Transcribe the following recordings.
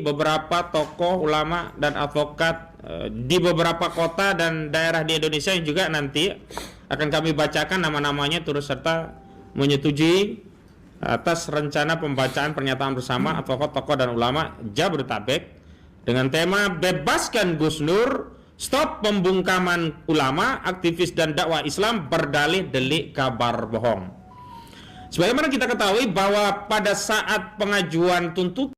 beberapa tokoh ulama dan advokat di beberapa kota dan daerah di Indonesia yang juga nanti akan kami bacakan nama-namanya turut serta menyetujui atas rencana pembacaan pernyataan bersama advokat tokoh dan ulama Jabodetabek dengan tema bebaskan Gus Nur, stop pembungkaman ulama, aktivis dan dakwah Islam berdalih delik kabar bohong. Sebagaimana kita ketahui bahwa pada saat pengajuan tuntutan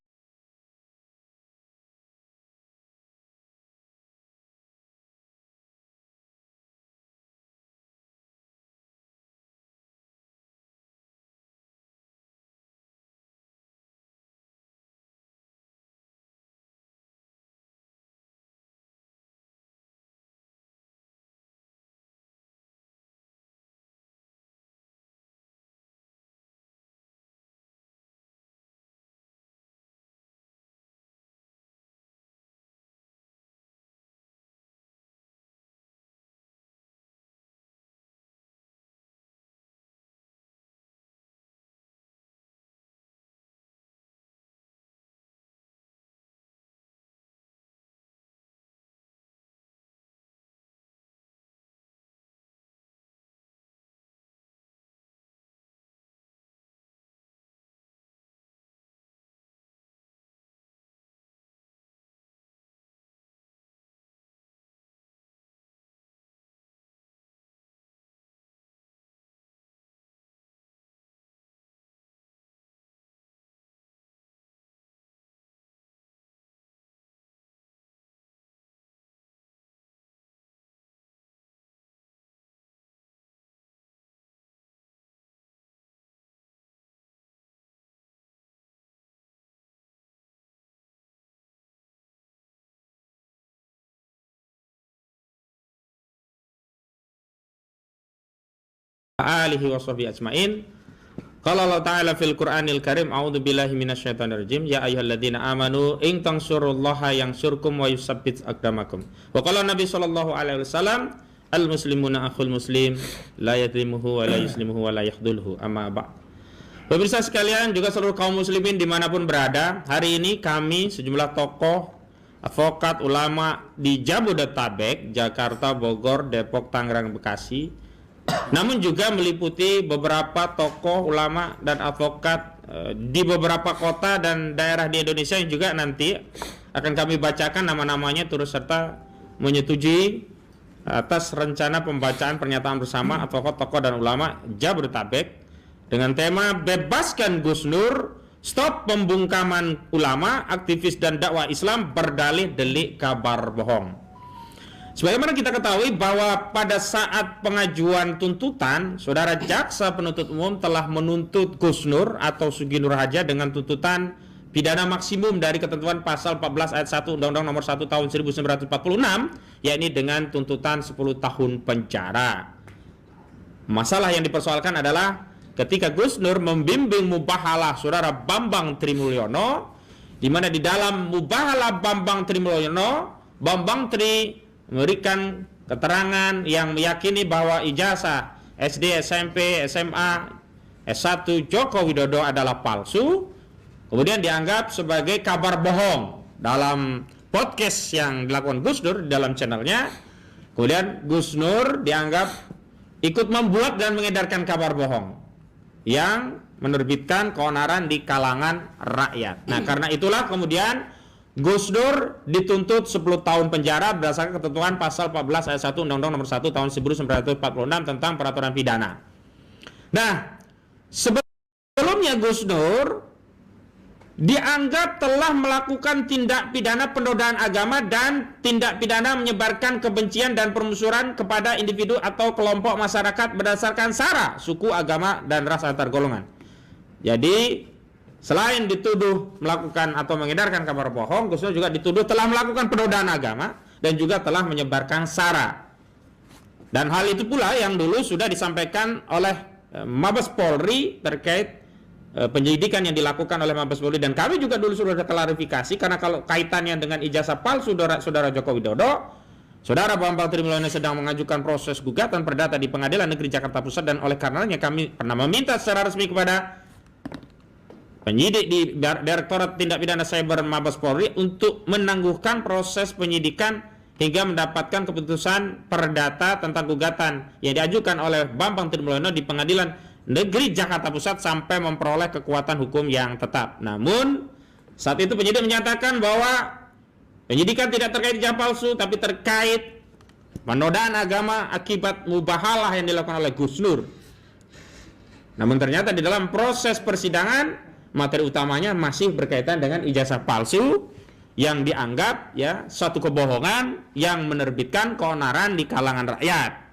alihi washabihi ajmain. Qala Allah Ta'ala fil Qur'anil Karim, a'udzu billahi minasyaitonir rajim, ya ayyuhalladzina amanu in tansurullaha yansurkum wa yusabbit aqdamakum. Wa qala Nabi sallallahu alaihi wasallam, al muslimuna akhul muslim, la yadlimuhu wa la yuslimuhu wa la yakhdhulhu, amma ba'd. Pemirsa sekalian, juga seluruh kaum muslimin dimanapun berada, hari ini kami sejumlah tokoh, advokat, ulama di Jabodetabek, Jakarta, Bogor, Depok, Tangerang, Bekasi, namun juga meliputi beberapa tokoh ulama dan advokat di beberapa kota dan daerah di Indonesia yang juga nanti akan kami bacakan nama-namanya turut serta menyetujui atas rencana pembacaan pernyataan bersama advokat tokoh dan ulama Jabodetabek dengan tema bebaskan Gus Nur, stop pembungkaman ulama, aktivis dan dakwah Islam berdalih delik kabar bohong. Sebagaimana kita ketahui bahwa pada saat pengajuan tuntutan, saudara jaksa penuntut umum telah menuntut Gus Nur atau Sugi Nur Haja dengan tuntutan pidana maksimum dari ketentuan pasal 14 ayat 1 Undang-Undang Nomor 1 Tahun 1946, yakni dengan tuntutan 10 tahun penjara. Masalah yang dipersoalkan adalah ketika Gus Nur membimbing mubahalah saudara Bambang Trimulyono, di mana di dalam mubahalah Bambang Trimulyono, Bambang Tri memberikan keterangan yang meyakini bahwa ijazah SD, SMP, SMA, S1 Joko Widodo adalah palsu, kemudian dianggap sebagai kabar bohong dalam podcast yang dilakukan Gus Nur di dalam channelnya. Kemudian Gus Nur dianggap ikut membuat dan mengedarkan kabar bohong yang menerbitkan keonaran di kalangan rakyat. Nah, karena itulah kemudian Gus Nur dituntut 10 tahun penjara berdasarkan ketentuan pasal 14 ayat 1 Undang-Undang Nomor 1 Tahun 1946 tentang peraturan pidana. Nah, sebelumnya Gus Nur dianggap telah melakukan tindak pidana penodaan agama dan tindak pidana menyebarkan kebencian dan permusuhan kepada individu atau kelompok masyarakat berdasarkan sara, suku, agama, dan ras antar golongan. Jadi selain dituduh melakukan atau mengedarkan kabar bohong, Gus Nur juga dituduh telah melakukan penodaan agama dan juga telah menyebarkan sara. Dan hal itu pula yang dulu sudah disampaikan oleh Mabes Polri terkait penyelidikan yang dilakukan oleh Mabes Polri, dan kami juga dulu sudah klarifikasi karena kalau kaitannya dengan ijazah palsu saudara Joko Widodo, saudara Bambang Trimulyono sedang mengajukan proses gugatan perdata di Pengadilan Negeri Jakarta Pusat, dan oleh karenanya kami pernah meminta secara resmi kepada penyidik di Direktorat Tindak Pidana Cyber Mabes Polri untuk menangguhkan proses penyidikan hingga mendapatkan keputusan perdata tentang gugatan yang diajukan oleh Bambang Trimulyono di Pengadilan Negeri Jakarta Pusat sampai memperoleh kekuatan hukum yang tetap. Namun saat itu penyidik menyatakan bahwa penyidikan tidak terkait ijazah palsu, tapi terkait penodaan agama akibat mubahalah yang dilakukan oleh Gus Nur. Namun ternyata di dalam proses persidangan materi utamanya masih berkaitan dengan ijazah palsu yang dianggap ya suatu kebohongan yang menerbitkan keonaran di kalangan rakyat.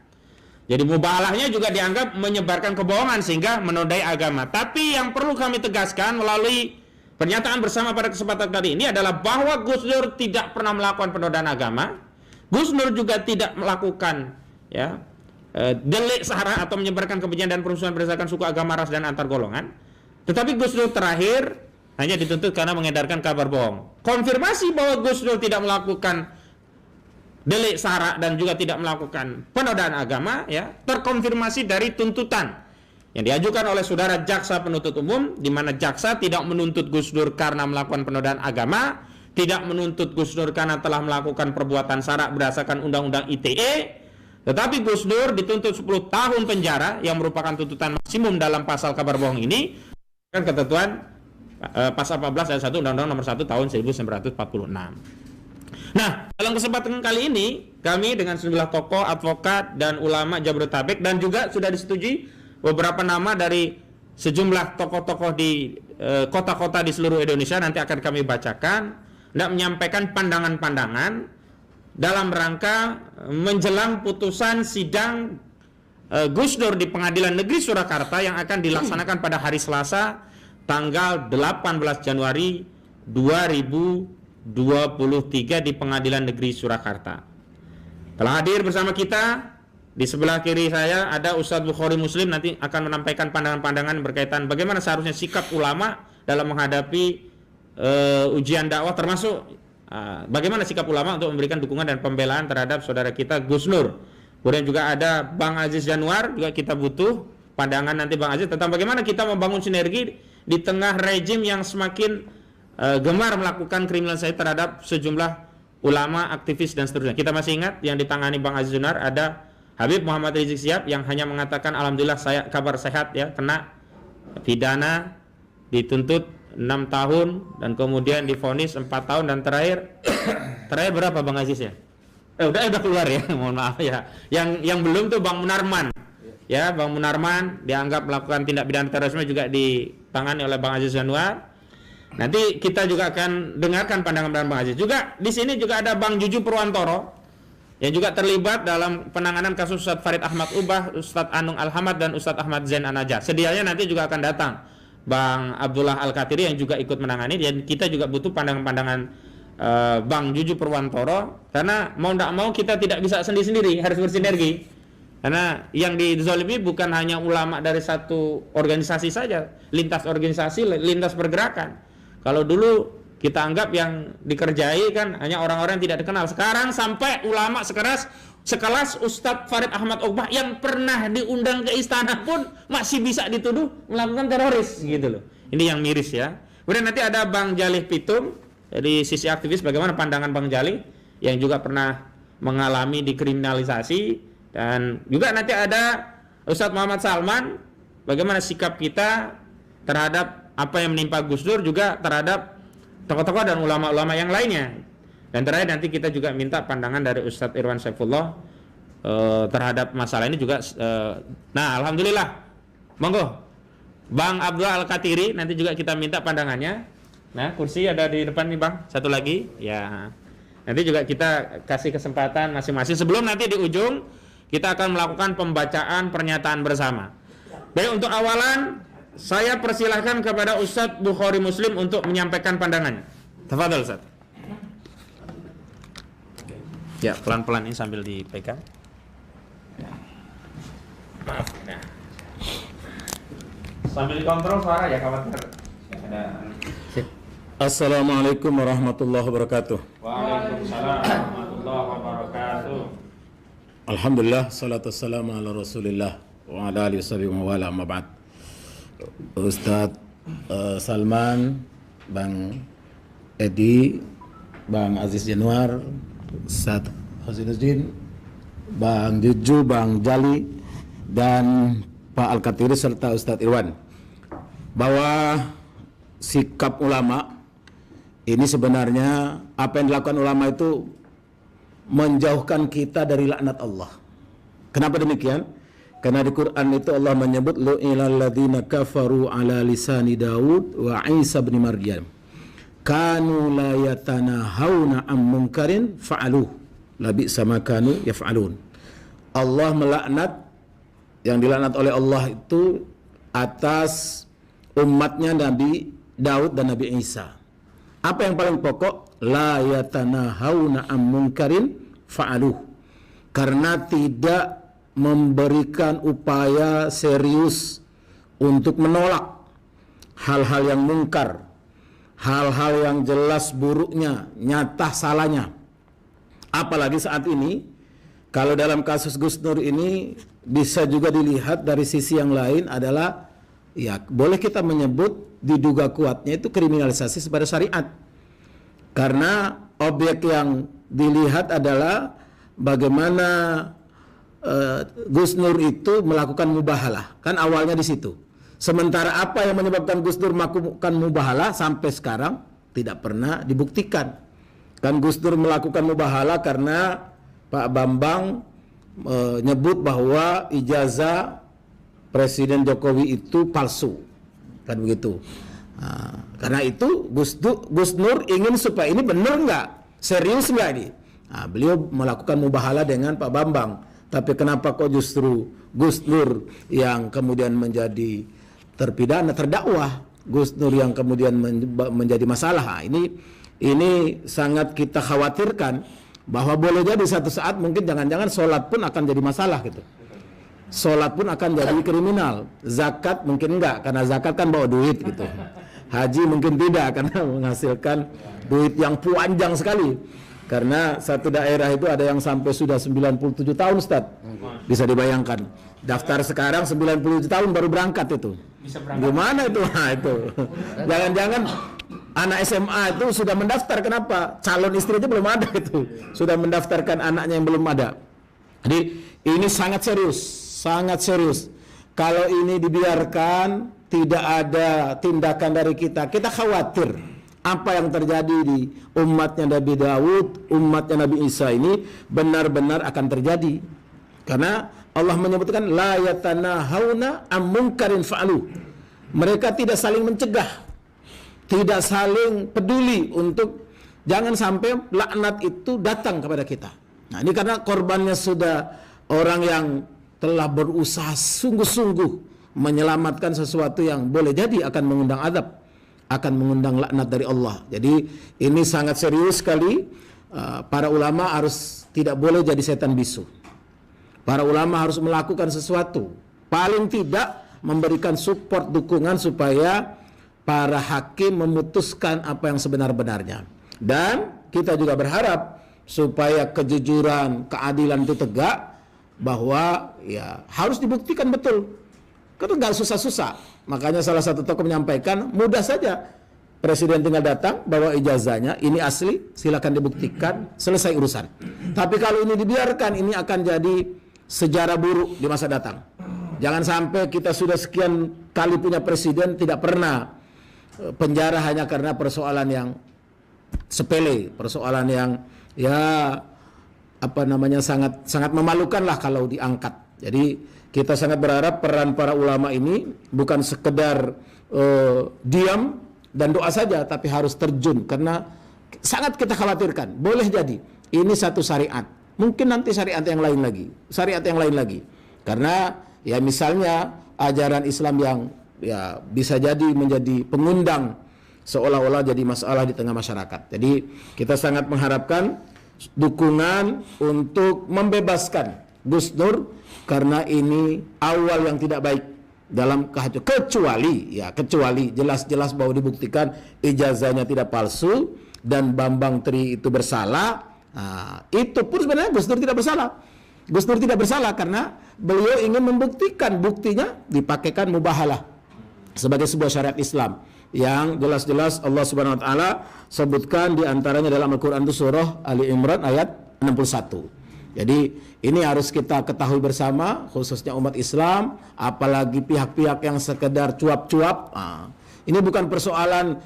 Jadi mubalahnya juga dianggap menyebarkan kebohongan sehingga menodai agama. Tapi yang perlu kami tegaskan melalui pernyataan bersama pada kesempatan kali ini adalah bahwa Gus Nur tidak pernah melakukan penodaan agama. Gus Nur juga tidak melakukan ya delik sara atau menyebarkan kebencian dan permusuhan berdasarkan suku, agama, ras dan antar golongan. Tetapi Gus Nur terakhir hanya dituntut karena mengedarkan kabar bohong. Konfirmasi bahwa Gus Nur tidak melakukan delik sara dan juga tidak melakukan penodaan agama ya terkonfirmasi dari tuntutan yang diajukan oleh saudara jaksa penuntut umum, di mana jaksa tidak menuntut Gus Nur karena melakukan penodaan agama, tidak menuntut Gus Nur karena telah melakukan perbuatan sara berdasarkan Undang-Undang ITE, tetapi Gus Nur dituntut 10 tahun penjara yang merupakan tuntutan maksimum dalam pasal kabar bohong ini kan ketentuan pasal 14 ayat 1 Undang-Undang Nomor 1 Tahun 1946. Nah, dalam kesempatan kali ini kami dengan sejumlah tokoh, advokat dan ulama Jabodetabek dan juga sudah disetujui beberapa nama dari sejumlah tokoh-tokoh di kota-kota di seluruh Indonesia nanti akan kami bacakan dan menyampaikan pandangan-pandangan dalam rangka menjelang putusan sidang Gus Nur di Pengadilan Negeri Surakarta yang akan dilaksanakan pada hari Selasa tanggal 18 Januari 2023 di Pengadilan Negeri Surakarta. Telah hadir bersama kita di sebelah kiri saya ada Ustadz Bukhari Muslim, nanti akan menampaikan pandangan-pandangan berkaitan bagaimana seharusnya sikap ulama dalam menghadapi ujian dakwah, termasuk bagaimana sikap ulama untuk memberikan dukungan dan pembelaan terhadap saudara kita Gus Nur. Kemudian juga ada Bang Aziz Januar, juga kita butuh pandangan nanti Bang Aziz tentang bagaimana kita membangun sinergi di tengah rejim yang semakin gemar melakukan kriminalisasi terhadap sejumlah ulama, aktivis dan seterusnya. Kita masih ingat yang ditangani Bang Aziz Januar ada Habib Muhammad Rizik Syihab yang hanya mengatakan alhamdulillah saya kabar sehat ya, kena pidana dituntut 6 tahun dan kemudian divonis 4 tahun dan terakhir berapa Bang Aziz ya? Udah keluar ya, mohon maaf ya. Yang belum tuh Bang Munarman. Ya, Bang Munarman dianggap melakukan tindak pidana terorisme juga ditangani oleh Bang Aziz Januar. Nanti kita juga akan dengarkan pandangan Bang Aziz. Juga di sini juga ada Bang Juju Purwantoro yang juga terlibat dalam penanganan kasus Ustadz Farid Ahmad Ubah, Ustadz Anung Alhamad dan Ustadz Ahmad Zain An-Najjar. Sedianya nanti juga akan datang Bang Abdullah Al-Katiri yang juga ikut menangani, dan kita juga butuh pandangan-pandangan Bang Juju Purwantoro karena mau tidak mau kita tidak bisa sendiri-sendiri, harus bersinergi. Karena yang dizalimi bukan hanya ulama dari satu organisasi saja, lintas organisasi, lintas pergerakan. Kalau dulu kita anggap yang dikerjai kan hanya orang-orang yang tidak dikenal. Sekarang sampai ulama sekelas Ustadz Farid Ahmad Ubah yang pernah diundang ke istana pun masih bisa dituduh melakukan teroris gitu loh. Ini yang miris ya. Kemudian nanti ada Bang Jalih Pitung dari sisi aktivis, bagaimana pandangan Bang Jalih yang juga pernah mengalami dikriminalisasi. Dan juga nanti ada Ustadz Muhammad Salman, bagaimana sikap kita terhadap apa yang menimpa Gus Dur, juga terhadap tokoh-tokoh dan ulama-ulama yang lainnya. Dan terakhir nanti kita juga minta pandangan dari Ustadz Irwan Saifullah terhadap masalah ini juga. Nah, alhamdulillah, monggo Bang Abdullah Al-Katiri nanti juga kita minta pandangannya. Nah, kursi ada di depan nih Bang, satu lagi ya. Nanti juga kita kasih kesempatan masing-masing. Sebelum nanti di ujung kita akan melakukan pembacaan pernyataan bersama. Baik, untuk awalan saya persilahkan kepada Ustadz Bukhari Muslim untuk menyampaikan pandangannya. Tafadhol Ustaz. Ya, pelan-pelan ini sambil dipegang. Maaf. Nah. Sambil dikontrol suara ya, khawatir ada. Assalamualaikum warahmatullahi wabarakatuh. Waalaikumsalam warahmatullahi wabarakatuh. Alhamdulillah, salatu wassalamu ala rasulillah wa ala alihi wa sahbihi wa wala, amma ba'd. Ustaz Salman, Bang Edi, Bang Aziz Januar, Ustadz Hasinuddin, Bang Juju, Bang Jali, dan Pak Al-Katiri serta Ustadz Irwan, bahwa sikap ulama ini sebenarnya apa yang dilakukan ulama itu menjauhkan kita dari laknat Allah. Kenapa demikian? Karena di Quran itu Allah menyebut lu'ilal ladzina kafaru ala lisani Daud wa Isa bin Maryam kanu la yatanahawna am munkarin fa'aluh labi sama kanu yaf'alun. Allah melaknat, yang dilaknat oleh Allah itu atas umatnya Nabi Daud dan Nabi Isa. Apa yang paling pokok? La yatanahawna am munkarin fa'aluh. Karena tidak memberikan upaya serius untuk menolak hal-hal yang mungkar, hal-hal yang jelas buruknya, nyata salahnya. Apalagi saat ini, kalau dalam kasus Gus Nur ini bisa juga dilihat dari sisi yang lain adalah, ya boleh kita menyebut diduga kuatnya itu kriminalisasi kepada syariat. Karena objek yang dilihat adalah bagaimana Gus Nur itu melakukan mubahalah, kan awalnya di situ. Sementara apa yang menyebabkan Gus Nur melakukan mubahalah sampai sekarang tidak pernah dibuktikan. Kan Gus Nur melakukan mubahalah karena Pak Bambang menyebut bahwa ijazah Presiden Jokowi itu palsu, kan begitu. Nah, karena itu Gus Nur ingin supaya ini benar nggak, serius nggak ini. Nah, beliau melakukan mubahalah dengan Pak Bambang. Tapi kenapa kok justru Gus Nur yang kemudian menjadi terpidana, terdakwah, Gus Nur yang kemudian menjadi masalah? Nah, ini sangat kita khawatirkan bahwa boleh jadi satu saat mungkin jangan-jangan sholat pun akan jadi masalah gitu. Sholat pun akan jadi kriminal. Zakat mungkin enggak, karena zakat kan bawa duit gitu. Haji mungkin tidak, karena menghasilkan duit yang panjang sekali. Karena satu daerah itu ada yang sampai sudah 97 tahun, Ustaz. Bisa dibayangkan. Daftar sekarang 97 tahun baru berangkat itu. Bisa berangkat. Gimana itu? Nah, itu. Jangan-jangan anak SMA itu sudah mendaftar, kenapa? Calon istrinya belum ada itu. Sudah mendaftarkan anaknya yang belum ada. Jadi ini sangat serius, sangat serius. Kalau ini dibiarkan, tidak ada tindakan dari kita khawatir apa yang terjadi di umatnya Nabi Daud, umatnya Nabi Isa ini benar-benar akan terjadi. Karena Allah menyebutkan la yatanahawna am munkarin fa'alu. Mereka tidak saling mencegah, tidak saling peduli untuk jangan sampai laknat itu datang kepada kita. Nah, ini karena korbannya sudah orang yang telah berusaha sungguh-sungguh menyelamatkan sesuatu yang boleh jadi akan mengundang azab, akan mengundang laknat dari Allah. Jadi ini sangat serius sekali. Para ulama harus tidak boleh jadi setan bisu. Para ulama harus melakukan sesuatu, paling tidak memberikan support, dukungan supaya para hakim memutuskan apa yang sebenar-benarnya. Dan kita juga berharap supaya kejujuran, keadilan itu tegak, bahwa ya harus dibuktikan betul. Karena nggak susah-susah. Makanya salah satu tokoh menyampaikan, mudah saja. Presiden tinggal datang, bawa ijazahnya, ini asli, silakan dibuktikan, selesai urusan. Tapi kalau ini dibiarkan, ini akan jadi sejarah buruk di masa datang. Jangan sampai kita sudah sekian kali punya presiden, tidak pernah penjara hanya karena persoalan yang sepele, persoalan yang ya apa namanya sangat memalukan lah kalau diangkat. Jadi kita sangat berharap peran para ulama ini bukan sekedar diam dan doa saja, tapi harus terjun, karena sangat kita khawatirkan. Boleh jadi ini satu syariat, mungkin nanti syariat yang lain lagi, karena ya misalnya ajaran Islam yang ya bisa jadi menjadi pengundang seolah-olah jadi masalah di tengah masyarakat. Jadi kita sangat mengharapkan dukungan untuk membebaskan Gus Nur, karena ini awal yang tidak baik dalam kecuali jelas-jelas bahwa dibuktikan ijazahnya tidak palsu dan Bambang Tri itu bersalah. Nah, itu pun sebenarnya Gus Nur tidak bersalah. Gus Nur tidak bersalah karena beliau ingin membuktikan, buktinya dipakaikan mubahalah. sebagai sebuah syariat Islam yang jelas-jelas Allah Subhanahu wa taala sebutkan di antaranya dalam Al-Qur'an itu surah Ali Imran ayat 61. Jadi ini harus kita ketahui bersama, khususnya umat Islam, apalagi pihak-pihak yang sekedar cuap-cuap. Ini bukan persoalan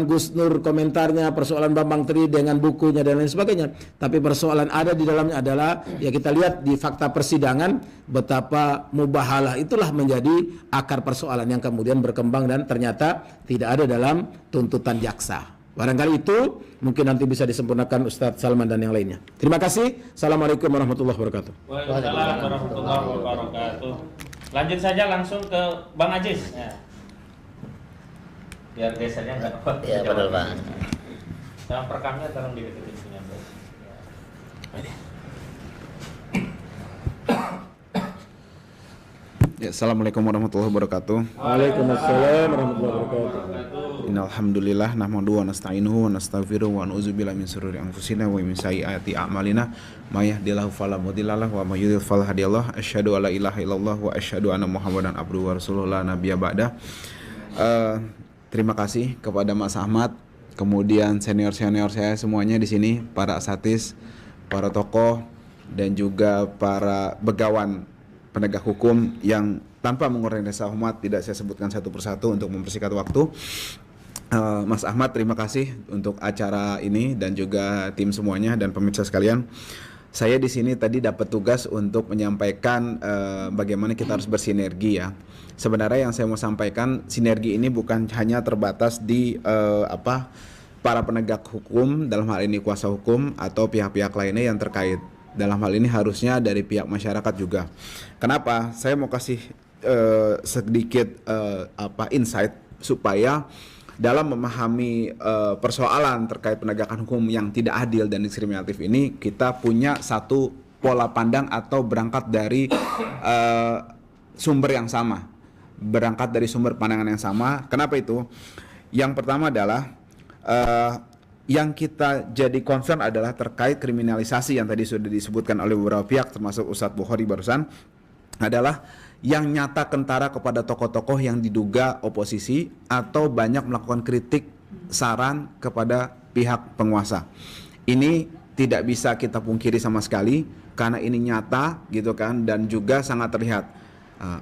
Gus Nur komentarnya, persoalan Bambang Tri dengan bukunya dan lain sebagainya. Tapi persoalan ada di dalamnya adalah, ya kita lihat di fakta persidangan betapa mubahalah itulah menjadi akar persoalan yang kemudian berkembang dan ternyata tidak ada dalam tuntutan jaksa. Barangkali itu mungkin nanti bisa disempurnakan Ustadz Salman dan yang lainnya. Terima kasih. Assalamualaikum warahmatullahi wabarakatuh. Waalaikumsalam warahmatullahi wabarakatuh. Lanjut saja langsung ke Bang Ajis. Ya. Biar gesernya nggak kuat. Ya betul Pak. Sama perekamnya tolong dideketin punya Bos. Ya, Assalamualaikum warahmatullahi wabarakatuh. Waalaikumsalam warahmatullahi wabarakatuh. Innalhamdulillah nahmaduhu wa nasta'inuhu wa nastaghfiruhu wa na'udzubillahi min shururi anfusina wa min sayyiati a'malina may yahdihillahu fala mudhillalah wa may yudhlil fala hadiyalah. Asyhadu alla ilaha illallah wa asyhadu anna Muhammadan abduhu wa rasuluhu la nabiyya ba'da. Terima kasih kepada Mas Ahmad, kemudian senior-senior saya semuanya di sini, para asatidz, para tokoh dan juga para begawan penegak hukum yang tanpa mengurangi rasa hormat tidak saya sebutkan satu persatu untuk mempersingkat waktu. Mas Ahmad, terima kasih untuk acara ini dan juga tim semuanya dan pemirsa sekalian. Saya di sini tadi dapat tugas untuk menyampaikan bagaimana kita harus bersinergi ya. Sebenarnya yang saya mau sampaikan, sinergi ini bukan hanya terbatas di para penegak hukum, dalam hal ini kuasa hukum atau pihak-pihak lainnya yang terkait. Dalam hal ini harusnya dari pihak masyarakat juga. Kenapa? Saya mau kasih sedikit insight supaya dalam memahami persoalan terkait penegakan hukum yang tidak adil dan diskriminatif ini, kita punya satu pola pandang atau berangkat dari sumber yang sama, berangkat dari sumber pandangan yang sama. Kenapa itu? Yang pertama adalah yang kita jadi concern adalah terkait kriminalisasi yang tadi sudah disebutkan oleh beberapa pihak termasuk Ustadz Bukhari barusan, adalah yang nyata kentara kepada tokoh-tokoh yang diduga oposisi atau banyak melakukan kritik saran kepada pihak penguasa. Ini tidak bisa kita pungkiri sama sekali karena ini nyata gitu kan, dan juga sangat terlihat.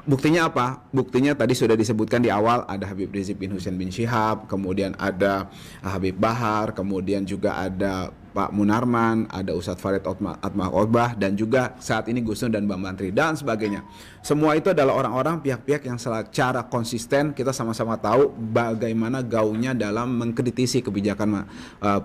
Buktinya apa? Buktinya tadi sudah disebutkan di awal, ada Habib Rizik bin Hussein bin Syihab, kemudian ada Habib Bahar, kemudian juga ada Pak Munarman, ada Ustadz Farid Atmah Ogbah, dan juga saat ini Gus Nur dan Bang Mantri dan sebagainya. Semua itu adalah orang-orang pihak-pihak yang secara konsisten kita sama-sama tahu bagaimana gaungnya dalam mengkritisi kebijakan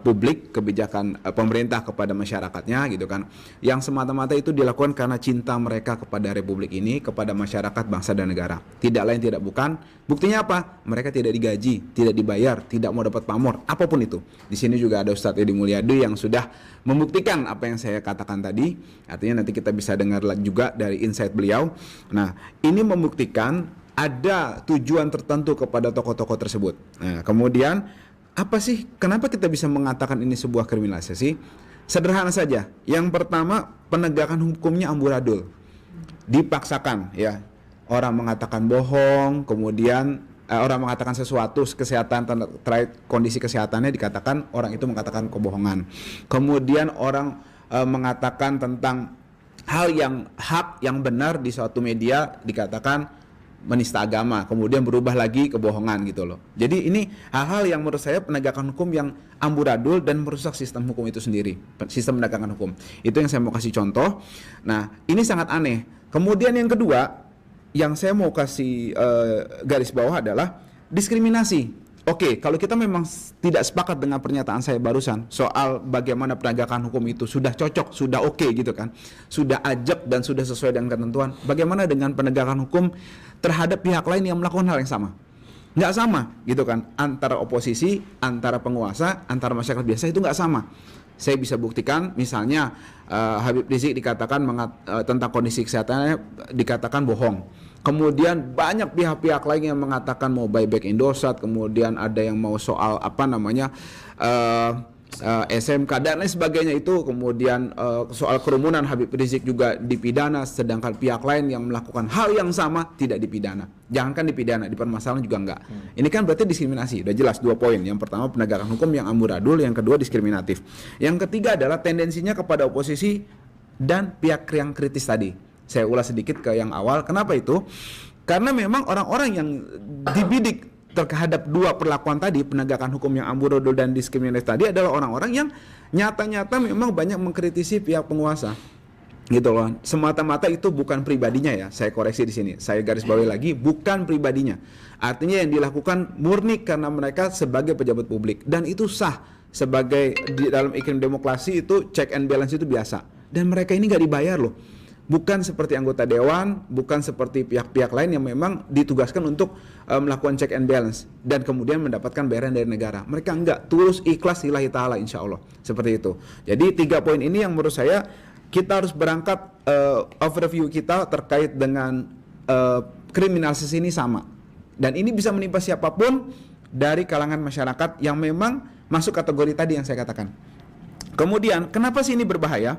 publik, kebijakan pemerintah kepada masyarakatnya gitu kan. Yang semata-mata itu dilakukan karena cinta mereka kepada republik ini, kepada masyarakat, bangsa dan negara. Tidak lain tidak bukan. Buktinya apa? Mereka tidak digaji, tidak dibayar, tidak mau dapat pamor, apapun itu. Di sini juga ada Ustadz Edi Mulyadi yang sudah membuktikan apa yang saya katakan tadi. Artinya nanti kita bisa dengar juga dari insight beliau. Nah, ini membuktikan ada tujuan tertentu kepada tokoh-tokoh tersebut. Nah, kemudian apa sih, kenapa kita bisa mengatakan ini sebuah kriminalisasi? Sederhana saja. Yang pertama, penegakan hukumnya amburadul, dipaksakan ya. Orang mengatakan bohong, kemudian orang mengatakan sesuatu kesehatan terkait kondisi kesehatannya, dikatakan orang itu mengatakan kebohongan. Kemudian orang mengatakan tentang hal yang hak yang benar di suatu media, dikatakan menista agama, kemudian berubah lagi kebohongan gitu loh. Jadi ini hal-hal yang menurut saya penegakan hukum yang amburadul dan merusak sistem hukum itu sendiri, sistem penegakan hukum. Itu yang saya mau kasih contoh. Nah, ini sangat aneh. Kemudian yang kedua yang saya mau kasih garis bawah adalah diskriminasi. Oke, kalau kita memang tidak sepakat dengan pernyataan saya barusan soal bagaimana penegakan hukum itu sudah cocok, sudah oke gitu kan, sudah ajak dan sudah sesuai dengan ketentuan, bagaimana dengan penegakan hukum terhadap pihak lain yang melakukan hal yang sama? Nggak sama gitu kan, antara oposisi, antara penguasa, antara masyarakat biasa itu nggak sama. Saya bisa buktikan misalnya Habib Rizik dikatakan tentang kondisi kesehatannya dikatakan bohong. Kemudian banyak pihak-pihak lain yang mengatakan mau buyback Indosat, kemudian ada yang mau soal SMK dan lain sebagainya itu. Kemudian soal kerumunan Habib Rizik juga dipidana, sedangkan pihak lain yang melakukan hal yang sama tidak dipidana. Jangankan dipidana, dipermasalahan juga enggak. Ini kan berarti diskriminasi. Udah jelas 2 poin. Yang pertama penegakan hukum yang amburadul, yang kedua diskriminatif. Yang ketiga adalah tendensinya kepada oposisi dan pihak yang kritis tadi. Saya ulas sedikit ke yang awal. Kenapa itu? Karena memang orang-orang yang dibidik terhadap 2 perlakuan tadi, penegakan hukum yang amburadul dan diskriminatif tadi, adalah orang-orang yang nyata-nyata memang banyak mengkritisi pihak penguasa, gitu loh. Semata-mata itu bukan pribadinya ya, saya koreksi di sini, saya garis bawahi lagi, bukan pribadinya. Artinya yang dilakukan murni karena mereka sebagai pejabat publik, dan itu sah. Sebagai di dalam iklim demokrasi itu check and balance itu biasa, dan mereka ini nggak dibayar loh. Bukan seperti anggota dewan, bukan seperti pihak-pihak lain yang memang ditugaskan untuk melakukan check and balance dan kemudian mendapatkan bayaran dari negara. Mereka enggak, tulus ikhlas lillahi ta'ala insya Allah. Seperti itu. Jadi 3 poin ini yang menurut saya kita harus berangkat overview kita terkait dengan kriminalisasi ini sama. Dan ini bisa menimpa siapapun dari kalangan masyarakat yang memang masuk kategori tadi yang saya katakan. Kemudian kenapa sih ini berbahaya?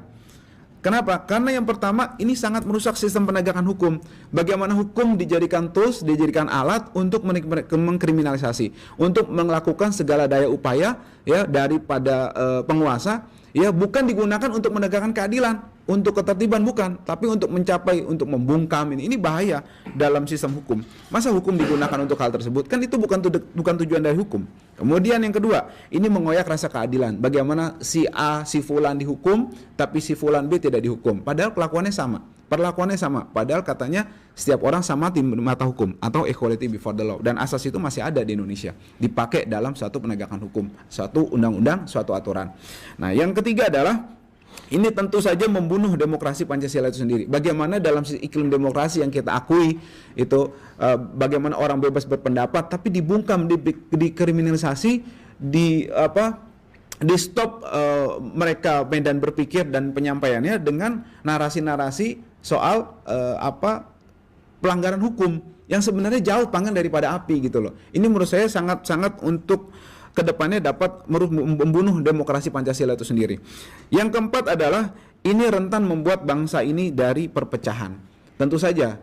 Kenapa? Karena yang pertama, ini sangat merusak sistem penegakan hukum. Bagaimana hukum dijadikan tools, dijadikan alat untuk mengkriminalisasi, untuk melakukan segala daya upaya ya daripada penguasa, ya bukan digunakan untuk menegakkan keadilan, untuk ketertiban bukan, tapi untuk mencapai, untuk membungkam ini bahaya dalam sistem hukum. Masa hukum digunakan untuk hal tersebut? Kan itu bukan tujuan dari hukum. Kemudian yang kedua, ini mengoyak rasa keadilan. Bagaimana si A, si Fulan dihukum, tapi si Fulan B tidak dihukum. Padahal perlakuannya sama. Padahal katanya setiap orang sama di mata hukum atau equality before the law. Dan asas itu masih ada di Indonesia, dipakai dalam suatu penegakan hukum, suatu undang-undang, suatu aturan. Nah, yang ketiga adalah ini tentu saja membunuh demokrasi Pancasila itu sendiri. Bagaimana dalam iklim demokrasi yang kita akui itu bagaimana orang bebas berpendapat tapi dibungkam, dikriminalisasi, di stop mereka medan berpikir dan penyampaiannya dengan narasi-narasi soal pelanggaran hukum yang sebenarnya jauh panggang daripada api gitu loh. Ini menurut saya sangat-sangat untuk kedepannya dapat membunuh demokrasi Pancasila itu sendiri. Yang keempat adalah ini rentan membuat bangsa ini dari perpecahan. Tentu saja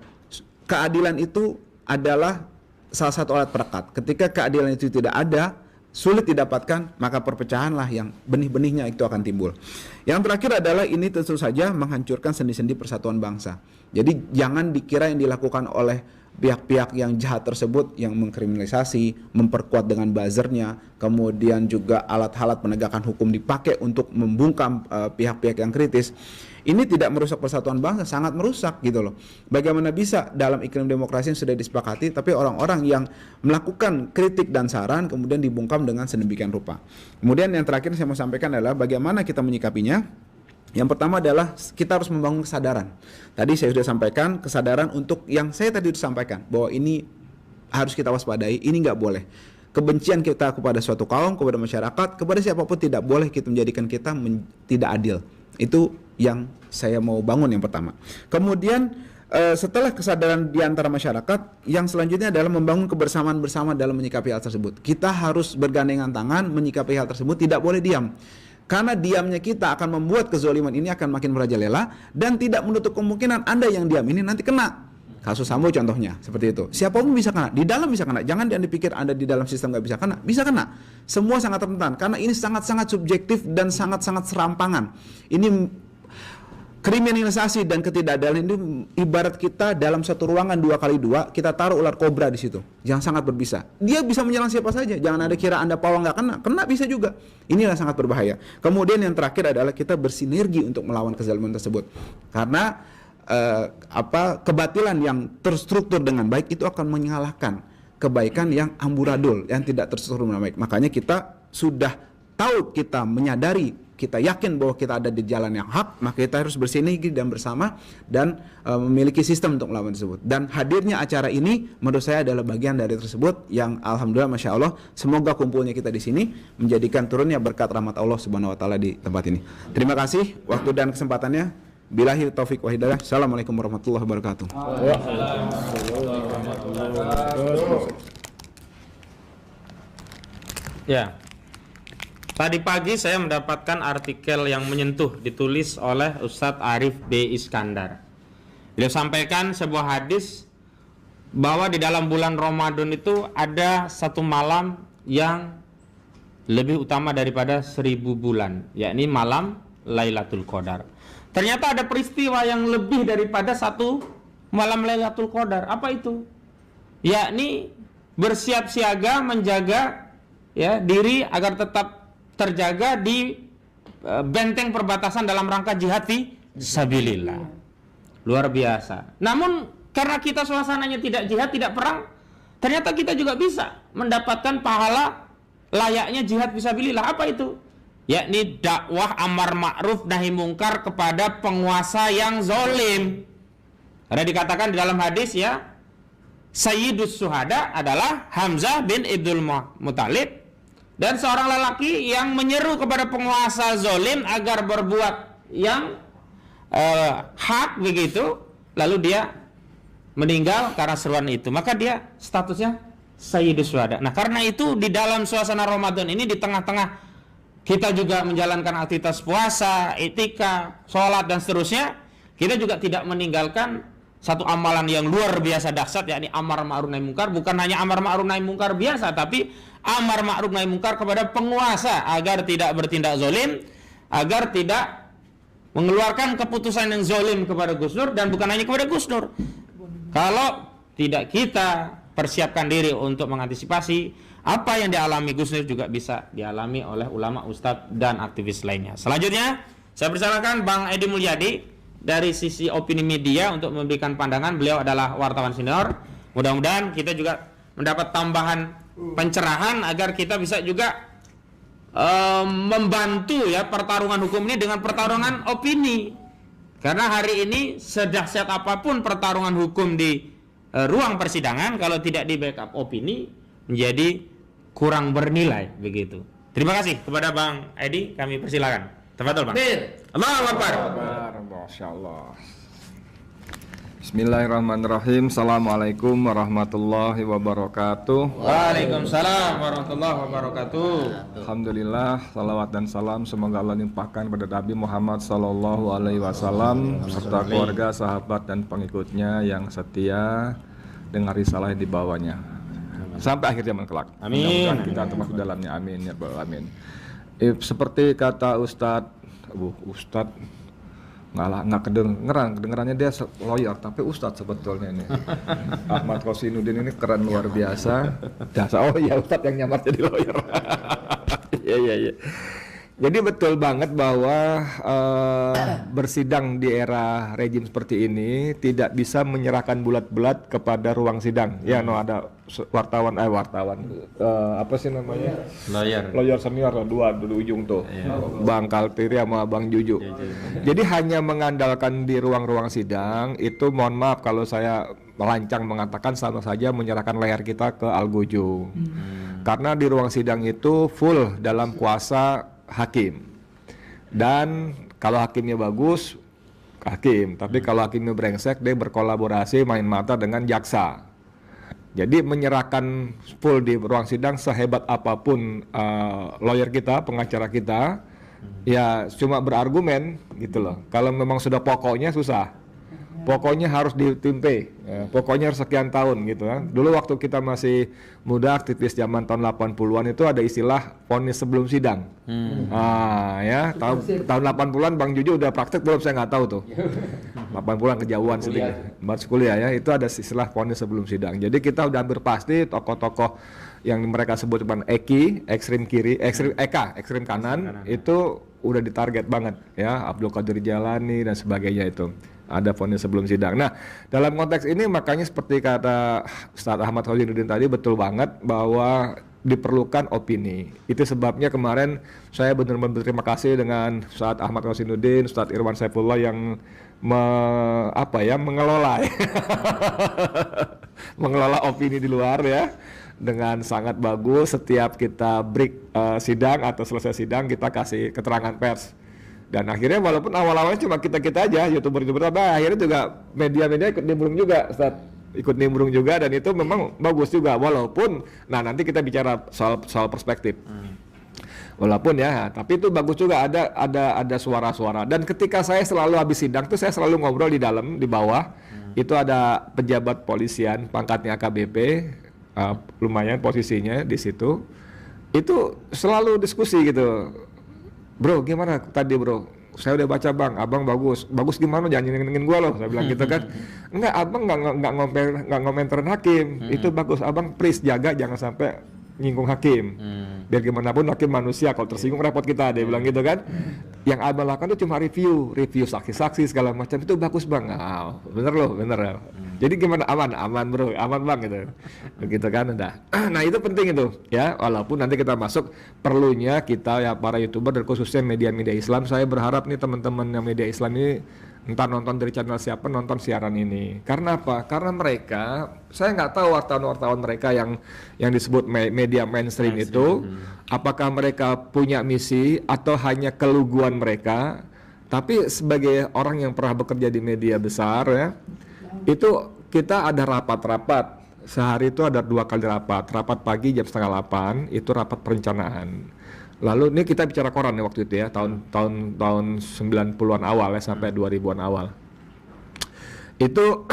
keadilan itu adalah salah satu alat perekat. Ketika keadilan itu tidak ada, sulit didapatkan, maka perpecahanlah yang benih-benihnya itu akan timbul. Yang terakhir adalah ini tentu saja menghancurkan sendi-sendi persatuan bangsa. Jadi jangan dikira yang dilakukan oleh pihak-pihak yang jahat tersebut yang mengkriminalisasi, memperkuat dengan buzzernya, kemudian juga alat-alat penegakan hukum dipakai untuk membungkam pihak-pihak yang kritis. Ini tidak merusak persatuan bangsa, sangat merusak gitu loh. Bagaimana bisa dalam iklim demokrasi yang sudah disepakati, tapi orang-orang yang melakukan kritik dan saran kemudian dibungkam dengan sedemikian rupa. Kemudian yang terakhir saya mau sampaikan adalah bagaimana kita menyikapinya. Yang pertama adalah kita harus membangun kesadaran. Tadi saya sudah sampaikan kesadaran untuk yang saya tadi sudah sampaikan bahwa ini harus kita waspadai, ini nggak boleh. Kebencian kita kepada suatu kaum, kepada masyarakat, kepada siapapun tidak boleh kita menjadikan kita tidak adil. Itu yang saya mau bangun yang pertama. Kemudian setelah kesadaran di antara masyarakat, yang selanjutnya adalah membangun kebersamaan bersama dalam menyikapi hal tersebut. Kita harus bergandengan tangan menyikapi hal tersebut, tidak boleh diam. Karena diamnya kita akan membuat kezaliman ini akan makin merajalela dan tidak menutup kemungkinan Anda yang diam ini nanti kena. Kasus Sambo contohnya seperti itu. Siapapun bisa kena, di dalam bisa kena. Jangan Anda pikir Anda di dalam sistem nggak bisa kena. Bisa kena. Semua sangat rentan karena ini sangat-sangat subjektif dan sangat-sangat serampangan. Ini kriminalisasi dan ketidakadilan itu ibarat kita dalam satu ruangan 2x2 kita taruh ular kobra di situ yang sangat berbisa. Dia bisa menyerang siapa saja. Jangan ada kira Anda pawang nggak kena bisa juga. Inilah sangat berbahaya. Kemudian yang terakhir adalah kita bersinergi untuk melawan kezaliman tersebut. Karena kebatilan yang terstruktur dengan baik itu akan mengalahkan kebaikan yang amburadul yang tidak terstruktur dengan baik. Makanya kita sudah tahu, kita menyadari, kita yakin bahwa kita ada di jalan yang hak, maka kita harus bersinergi dan bersama dan memiliki sistem untuk melawan tersebut. Dan hadirnya acara ini menurut saya adalah bagian dari tersebut yang alhamdulillah masya Allah, semoga kumpulnya kita di sini menjadikan turunnya berkat rahmat Allah Subhanahu Wa Taala di tempat ini. Terima kasih waktu dan kesempatannya. Billahi taufik wa hidayah. Assalamualaikum warahmatullahi wabarakatuh. Ya. Tadi pagi saya mendapatkan artikel yang menyentuh ditulis oleh Ustadz Arif B. Iskandar. Beliau sampaikan sebuah hadis bahwa di dalam bulan Ramadan itu ada satu malam yang lebih utama daripada 1000 bulan, yakni malam Lailatul Qadar. Ternyata ada peristiwa yang lebih daripada satu malam Lailatul Qadar. Apa itu? Yakni bersiap siaga menjaga ya diri agar tetap terjaga di benteng perbatasan dalam rangka jihad fi sabilillah. Luar biasa. Namun karena kita suasananya tidak jihad, tidak perang, ternyata kita juga bisa mendapatkan pahala layaknya jihad fi sabilillah. Apa itu? Yakni dakwah amar ma'ruf nahi mungkar kepada penguasa yang zalim. Karena dikatakan di dalam hadis ya, Sayyidus Syuhada adalah Hamzah bin Abdul Muthalib, dan seorang lelaki yang menyeru kepada penguasa zalim agar berbuat yang hak begitu, lalu dia meninggal karena seruan itu, maka dia statusnya Sayyidus Syuhada. Nah, karena itu di dalam suasana Ramadan ini, di tengah-tengah kita juga menjalankan aktivitas puasa, etika, sholat dan seterusnya, kita juga tidak meninggalkan satu amalan yang luar biasa dahsyat, yakni amar ma'ruf nahi mungkar. Bukan hanya amar ma'ruf nahi mungkar biasa, tapi amar ma'ruf nahi mungkar kepada penguasa agar tidak bertindak zalim, agar tidak mengeluarkan keputusan yang zalim kepada Gus Nur, dan bukan hanya kepada Gus Nur. Kalau tidak kita persiapkan diri untuk mengantisipasi apa yang dialami Gus Nur, juga bisa dialami oleh ulama, ustadz dan aktivis lainnya. Selanjutnya saya persilakan Bang Edi Mulyadi dari sisi opini media untuk memberikan pandangan. Beliau adalah wartawan senior. Mudah-mudahan kita juga mendapat tambahan pencerahan agar kita bisa juga membantu ya pertarungan hukum ini dengan pertarungan opini. Karena hari ini sedahsyat apapun pertarungan hukum di ruang persidangan, kalau tidak di backup opini menjadi kurang bernilai begitu. Terima kasih kepada Bang Edi, kami persilakan. Tafadhol Bang. Allahu Akbar. Masyaallah. Bismillahirrahmanirrahim. Assalamualaikum warahmatullahi wabarakatuh. Waalaikumsalam warahmatullahi wabarakatuh. Alhamdulillah, salawat dan salam semoga Allah limpahkan pada Nabi Muhammad sallallahu alaihi wasallam serta keluarga, sahabat dan pengikutnya yang setia dengan risalah yang dibawanya sampai akhir zaman kelak. Amin. Mudah-mudahan kita termasuk dalamnya. Amin ya rabbal alamin. Seperti kata Ustadz nggak kedengerannya dia lawyer tapi Ustadz sebetulnya ini. Ahmad Qasinuddin ini keren luar biasa. Oh ya, Ustadz yang nyamar jadi lawyer. Iya. Jadi betul banget bahwa bersidang di era rejim seperti ini tidak bisa menyerahkan bulat-bulat kepada ruang sidang. Ya, ada wartawan apa sih namanya? Lawyer senior dua di ujung tuh. Yeah. Bang Kalpiri sama Bang Juju. Jadi hanya mengandalkan di ruang-ruang sidang itu, mohon maaf kalau saya melancang mengatakan, sama saja menyerahkan layar kita ke Algojo. Karena di ruang sidang itu full dalam kuasa hakim, dan kalau hakimnya bagus hakim, tapi kalau hakimnya brengsek dia berkolaborasi main mata dengan jaksa. Jadi menyerahkan full di ruang sidang sehebat apapun lawyer kita, pengacara kita, ya cuma berargumen gitu loh. Kalau memang sudah pokoknya susah, pokoknya harus ditimpe, ya, pokoknya harus sekian tahun gitu kan. Dulu waktu kita masih muda, aktivis zaman tahun 80-an itu ada istilah vonis sebelum sidang. Ya, tahun 80-an Bang Juju udah praktek belum, saya nggak tahu tuh. 80-an kejauhan sedikit. Masih kuliah ya, itu ada istilah vonis sebelum sidang. Jadi kita udah hampir pasti tokoh-tokoh yang mereka sebut cuman ekstrim kiri, ekstrim kanan, itu udah ditarget banget ya, Abdul Qadir Jalani dan sebagainya itu. Ada vonis sebelum sidang. Nah, dalam konteks ini makanya seperti kata Ustadz Ahmad Qasinuddin tadi, betul banget bahwa diperlukan opini. Itu sebabnya kemarin saya benar-benar berterima kasih dengan Ustadz Ahmad Qasinuddin, Ustadz Irwan Saifullah yang mengelola mengelola opini di luar ya dengan sangat bagus. Setiap kita break sidang atau selesai sidang kita kasih keterangan pers. Dan akhirnya walaupun awal-awalnya cuma kita-kita aja, youtuber-youtuber, akhirnya juga media-media ikut nimbrung juga, dan itu memang bagus juga. Walaupun, nah nanti kita bicara soal perspektif. Walaupun ya, tapi itu bagus juga ada suara-suara. Dan ketika saya selalu habis sidang tuh saya selalu ngobrol di dalam, di bawah. Itu ada pejabat polisian, pangkatnya AKBP, lumayan posisinya di situ. Itu selalu diskusi gitu. Bro, gimana tadi bro? Saya udah baca bang, abang bagus gimana? Jangan nyenengin gua loh, saya bilang gitu kan. Enggak, abang nggak ngomentarin hakim, itu bagus. Abang please jaga jangan sampai nyinggung hakim. Biar gimana pun hakim manusia, kalau tersinggung repot kita, dia bilang gitu kan. Yang abang lakukan itu cuma review saksi-saksi segala macam, itu bagus bang. Nah, bener loh, bener. Jadi gimana, aman bro, aman bang gitu. Begitu kan udah. Nah itu penting itu ya, walaupun nanti kita masuk perlunya kita ya para YouTuber dan khususnya media-media Islam, saya berharap nih teman-teman yang media Islam ini entah nonton dari channel siapa, nonton siaran ini. Karena apa? Karena mereka, saya nggak tahu wartawan-wartawan mereka yang disebut media mainstream itu, apakah mereka punya misi atau hanya keluguan mereka. Tapi sebagai orang yang pernah bekerja di media besar ya, itu kita ada rapat-rapat. Sehari itu ada 2 kali rapat pagi jam 7:30, itu rapat perencanaan. Lalu ini kita bicara koran ya waktu itu ya, tahun 90-an awal ya sampai 2000-an awal. Itu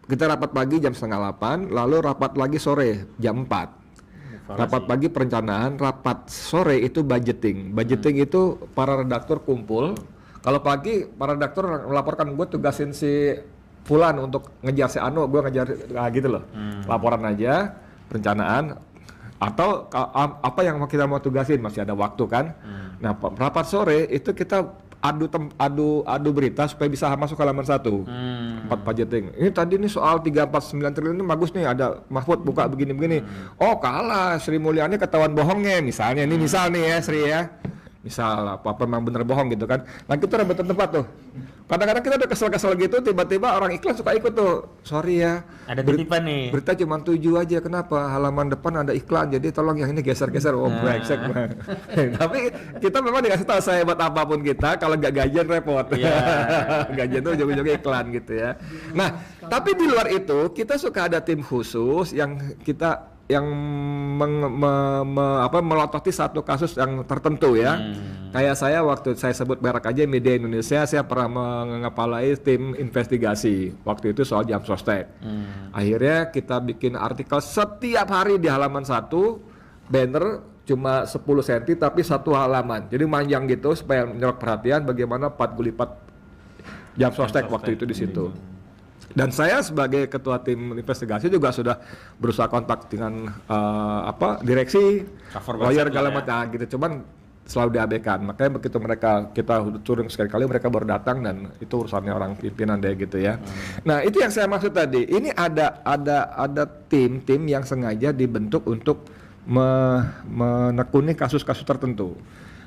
kita rapat pagi jam 7:30, lalu rapat lagi sore jam 4. Rapat pagi perencanaan, rapat sore itu budgeting. Budgeting itu para redaktur kumpul. Kalau pagi para redaktur melaporkan, gue tugasin si Fulan untuk ngejar si Anu, gue ngejar gitu loh. Laporan aja, perencanaan. Atau apa yang kita mau tugasin, masih ada waktu kan. Nah rapat sore itu kita adu berita supaya bisa masuk ke halaman 1. 4 budgeting. Ini tadi nih soal 349 triliun ini bagus nih, ada Mahfud buka begini-begini. Oh kalah, Sri Mulyani ketahuan bohongnya misalnya. Ini misal nih ya Sri ya. Misal apa memang bener bohong gitu kan. Nah kita rebutan tempat tuh. Kadang-kadang kita udah kesel-kesel gitu, tiba-tiba orang iklan suka ikut tuh. Sorry ya, ada titipan nih. Berita cuma 7 aja, kenapa? Halaman depan ada iklan, jadi tolong yang ini geser-geser. Oh brengsek. Tapi kita memang dikasih tahu sehebat apapun kita, kalau nggak gajian repot. Gajian tuh ujung-ujungnya iklan gitu ya. Nah, tapi di luar itu kita suka ada tim khusus yang melototi satu kasus yang tertentu ya. Kayak saya waktu saya sebut merek aja Media Indonesia, saya pernah mengepalai tim investigasi waktu itu soal jam sostek. Akhirnya kita bikin artikel setiap hari di halaman 1, banner cuma 10 cm tapi 1 halaman. Jadi manjang gitu supaya menyerap perhatian bagaimana Pat Gulipat jam sostek waktu itu di situ. Dan saya sebagai ketua tim investigasi juga sudah berusaha kontak dengan direksi, lawyer segala macam gitu. Cuman selalu diabaikan. Makanya begitu kita turun sekali-kali mereka baru datang dan itu urusannya orang pimpinan deh gitu ya. Nah itu yang saya maksud tadi. Ini ada tim yang sengaja dibentuk untuk menekuni kasus-kasus tertentu.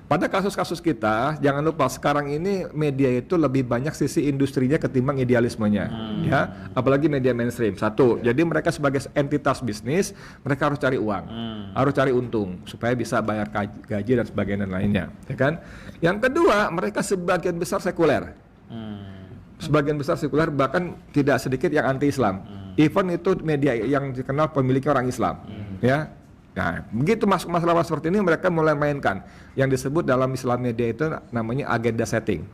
Pada kasus-kasus kita, jangan lupa sekarang ini media itu lebih banyak sisi industrinya ketimbang idealismenya, ya. Apalagi media mainstream. Satu, jadi mereka sebagai entitas bisnis, mereka harus cari uang, harus cari untung supaya bisa bayar gaji dan sebagainya dan lainnya, ya kan? Yang kedua, mereka sebagian besar sekuler, sebagian besar sekuler bahkan tidak sedikit yang anti-Islam. Even itu media yang dikenal pemiliknya orang Islam, ya. Nah, begitu masuk masalah seperti ini mereka mulai mainkan yang disebut dalam Islam media itu namanya agenda setting.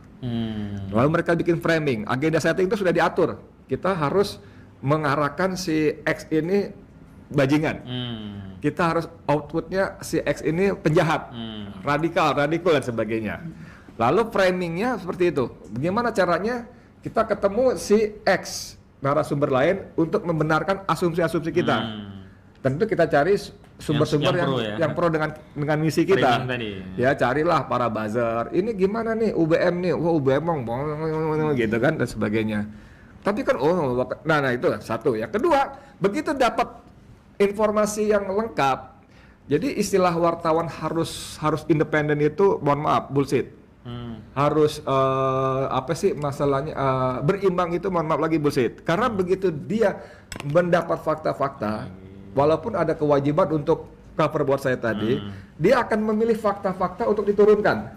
Lalu mereka bikin framing. Agenda setting itu sudah diatur. Kita harus mengarahkan si X ini bajingan. Kita harus outputnya si X ini penjahat, radikal dan sebagainya. Lalu framingnya seperti itu. Bagaimana caranya kita ketemu si X narasumber lain untuk membenarkan asumsi-asumsi kita. Tentu kita cari sumber-sumber yang pro dengan misi kita. Ya carilah para buzzer. Ini gimana nih UBM nih? Wah UBM gitu kan dan sebagainya. Tapi kan nah itu satu. Yang kedua, begitu dapat informasi yang lengkap. Jadi istilah wartawan harus independen itu mohon maaf bullshit. Harus masalahnya berimbang itu mohon maaf lagi bullshit. Karena begitu dia mendapat fakta-fakta, walaupun ada kewajiban untuk cover buat saya tadi, dia akan memilih fakta-fakta untuk diturunkan.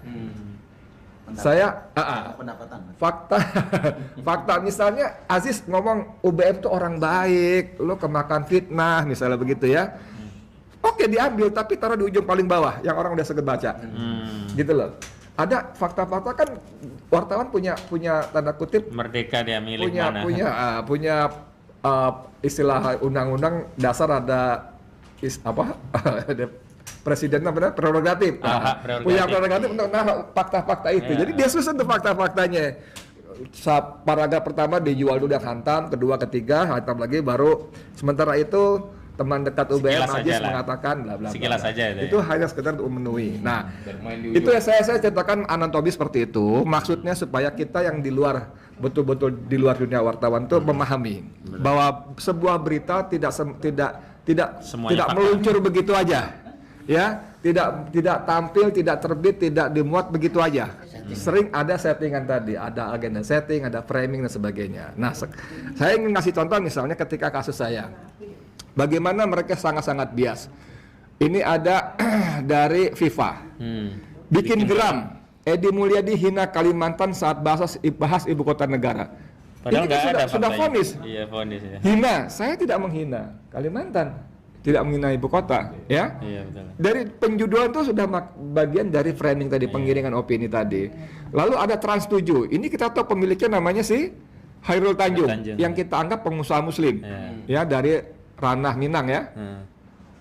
Fakta misalnya Aziz ngomong UBM itu orang baik, lo kemakan fitnah misalnya begitu ya. Oke, diambil tapi taruh di ujung paling bawah yang orang udah segera baca. Gitu loh. Ada fakta-fakta kan wartawan punya tanda kutip Merdeka dia milih punya mana. punya istilah undang-undang dasar ada ada presiden namanya prerogatif. Prerogatif. Punya prerogatif untuk fakta-fakta itu. Ya. Jadi dia susun tuh fakta-faktanya. Paragraf pertama dijual dulu dan hantam, kedua, ketiga, hantam lagi, baru sementara itu teman dekat UBM Sekilas Ajis saja lah. mengatakan bla bla bla. Sekilas saja itu hanya sekedar untuk memenuhi. Nah, itu yang saya ceritakan anatomi seperti itu. Maksudnya supaya kita yang di luar betul-betul di luar dunia wartawan itu memahami bahwa sebuah berita tidak Semuanya fakta. meluncur begitu aja. Ya, tidak tampil, tidak terbit, tidak dimuat begitu aja. Sering ada settingan tadi, ada agenda setting, ada framing dan sebagainya. Nah, saya ingin ngasih contoh misalnya ketika kasus saya. Bagaimana mereka sangat-sangat bias. Ini ada dari FIFA. Bikin geram. Edi Mulyadi hina Kalimantan saat bahas ibu kota negara. Padahal ini nggak ada sudah faktanya. vonis. Iya, vonis ya. Hina, saya tidak menghina Kalimantan. Tidak menghina ibu kota, ya. Iya, betul. Dari penjudulan itu sudah bagian dari framing tadi, pengiringan opini tadi. Lalu ada Trans 7. Ini kita tahu pemiliknya namanya si Hairul Tanjung, yang kita anggap pengusaha muslim. Ya, dari ranah Minang ya.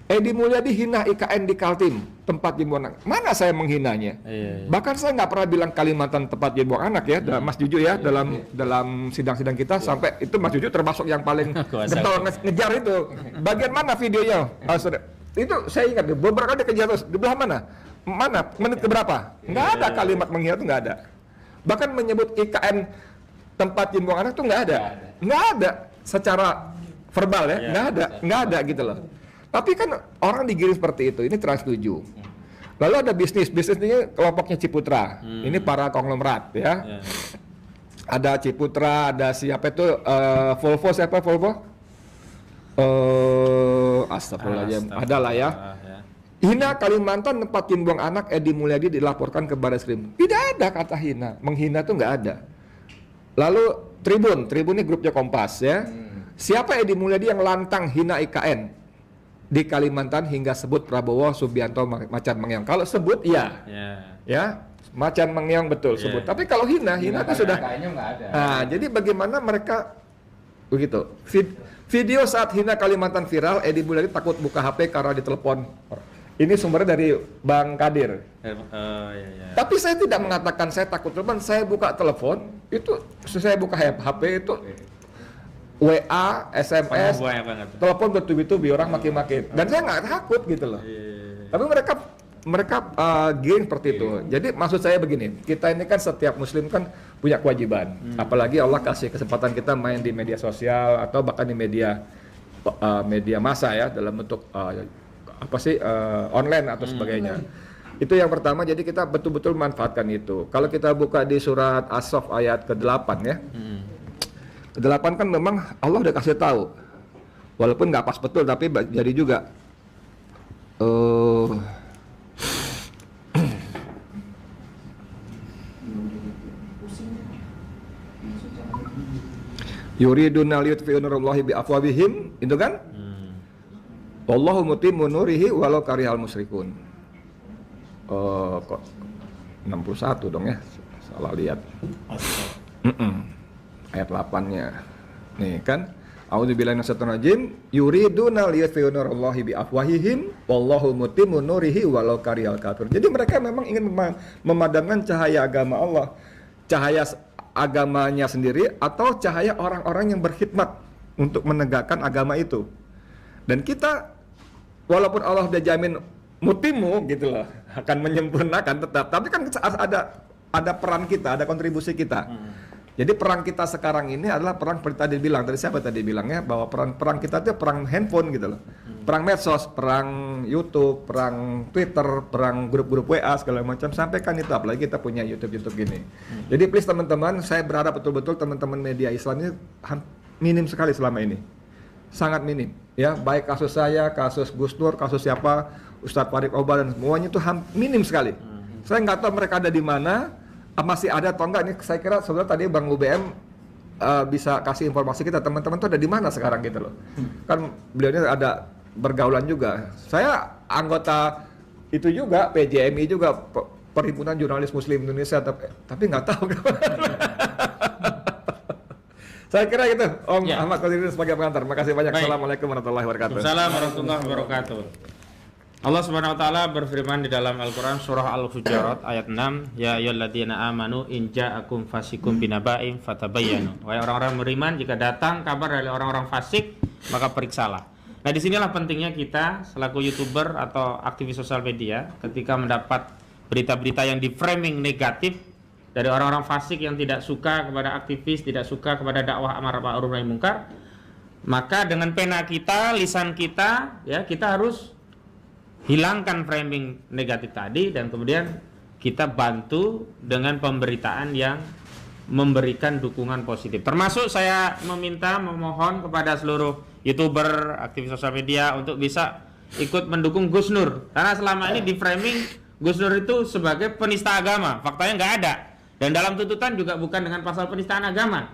Edi Mulyadi hina IKN di Kaltim, tempat dibuang anak. Mana saya menghinanya? Iya. Bahkan saya nggak pernah bilang Kalimantan tempat dibuang anak ya, Mas Juju ya, dalam sidang-sidang kita sampai itu Mas Juju termasuk yang paling getol ngejar itu. Bagian mana videonya? Itu saya ingat beberapa kali dikejar terus. Di belah mana? Mana? Menit keberapa? Nggak ada kalimat menghina itu nggak ada. Bahkan menyebut IKN tempat dibuang anak itu nggak ada. Nggak ada secara verbal ya, nggak ada gitu loh. Tapi kan orang digiring seperti itu. Ini Trans 7. Lalu ada bisnis ini kelompoknya Ciputra. Ini para konglomerat ya. Ada Ciputra, ada siapa itu Volvo siapa Volvo? Astagfirullahaladzim. Ada lah ya. Hina Kalimantan tempat buang anak Edi Mulyadi dilaporkan ke Barreskrim. Tidak ada kata hina, menghina itu nggak ada. Lalu Tribun ini grupnya Kompas ya. Siapa Edi Mulyadi yang lantang hina IKN di Kalimantan hingga sebut Prabowo Subianto macan mengeong? Kalau sebut iya, ya macan mengeong betul sebut. Tapi kalau hina itu sudah. Nah, jadi bagaimana mereka begitu? Video saat hina Kalimantan viral, Edi Mulyadi takut buka HP karena ditelepon. Ini sumbernya dari Bang Kadir. Tapi saya tidak mengatakan saya takut telepon, saya buka telepon, itu saya buka HP itu WA, SMS, telepon bertubi-tubi orang maki-maki, dan saya nggak takut gitu loh. Tapi mereka giring seperti itu. Jadi maksud saya begini, kita ini kan setiap muslim kan punya kewajiban. Apalagi Allah kasih kesempatan kita main di media sosial atau bahkan di media massa ya, dalam bentuk online atau sebagainya. Itu yang pertama, jadi kita betul-betul manfaatkan itu. Kalau kita buka di surat As-Saff ayat ke-8 ya. Ke-8 kan memang Allah udah kasih tahu. Walaupun nggak pas betul tapi jadi juga yuriduna liyutfi'u nurallahi bi afwahihim, itu kan? Wallahu mutimmu nurihi walau karihal musyrikun. Kok 61 dong ya? Salah lihat. Ayat 8-nya. Nih kan, a'udzubillahi minasyaitonir rajim, yuriduna liyutfi'u nurallahi bi afwahihim wallahu mutimmu nurihi walau karihal kafir. Jadi mereka memang ingin memadamkan cahaya agama Allah, cahaya agamanya sendiri atau cahaya orang-orang yang berkhidmat untuk menegakkan agama itu. Dan kita walaupun Allah sudah jamin mutimu gitu loh, akan menyempurnakan tetap, tapi kan ada peran kita, ada kontribusi kita. Jadi perang kita sekarang ini adalah perang seperti tadi bilang, tadi siapa tadi bilangnya bahwa perang kita itu perang handphone gitu loh. Perang medsos, perang YouTube, perang Twitter, perang grup-grup WA segala macam, sampaikan itu, apalagi kita punya YouTube gini. Jadi please teman-teman, saya berharap betul-betul teman-teman media Islam ini minim sekali selama ini. Sangat minim ya, baik kasus saya, kasus Gus Nur, kasus siapa, Ustadz Farid Obar dan semuanya itu minim sekali. Saya nggak tahu mereka ada di mana, masih ada atau enggak. Ini saya kira sebenarnya tadi Bang UBM bisa kasih informasi kita, teman-teman tuh ada di mana sekarang gitu loh. Kan beliau ini ada bergaulan juga. Saya anggota itu juga, PJMI juga, Perhimpunan Jurnalis Muslim Indonesia, tapi nggak tahu. Saya kira gitu, Om Ahmad Qadiri sebagai pengantar. Makasih banyak. Baik. Assalamualaikum warahmatullahi wabarakatuh. Assalamualaikum warahmatullahi wabarakatuh. Allah Subhanahu wa taala berfirman di dalam Al-Qur'an surah Al-Hujurat ayat 6, ya ayyuhalladzina amanu in ja'akum fasikum binaba'in fatabayyanu. Wahai orang-orang beriman, jika datang kabar dari orang-orang fasik, maka periksalah. Nah, disinilah pentingnya kita selaku YouTuber atau aktivis sosial media ketika mendapat berita-berita yang di framing negatif dari orang-orang fasik yang tidak suka kepada aktivis, tidak suka kepada dakwah amar ma'ruf nahi munkar, maka dengan pena kita, lisan kita, ya, kita harus hilangkan framing negatif tadi dan kemudian kita bantu dengan pemberitaan yang memberikan dukungan positif. Termasuk saya memohon kepada seluruh YouTuber, aktivis sosial media untuk bisa ikut mendukung Gus Nur. Karena selama ini di framing Gus Nur itu sebagai penista agama, faktanya nggak ada. Dan dalam tuntutan juga bukan dengan pasal penistaan agama.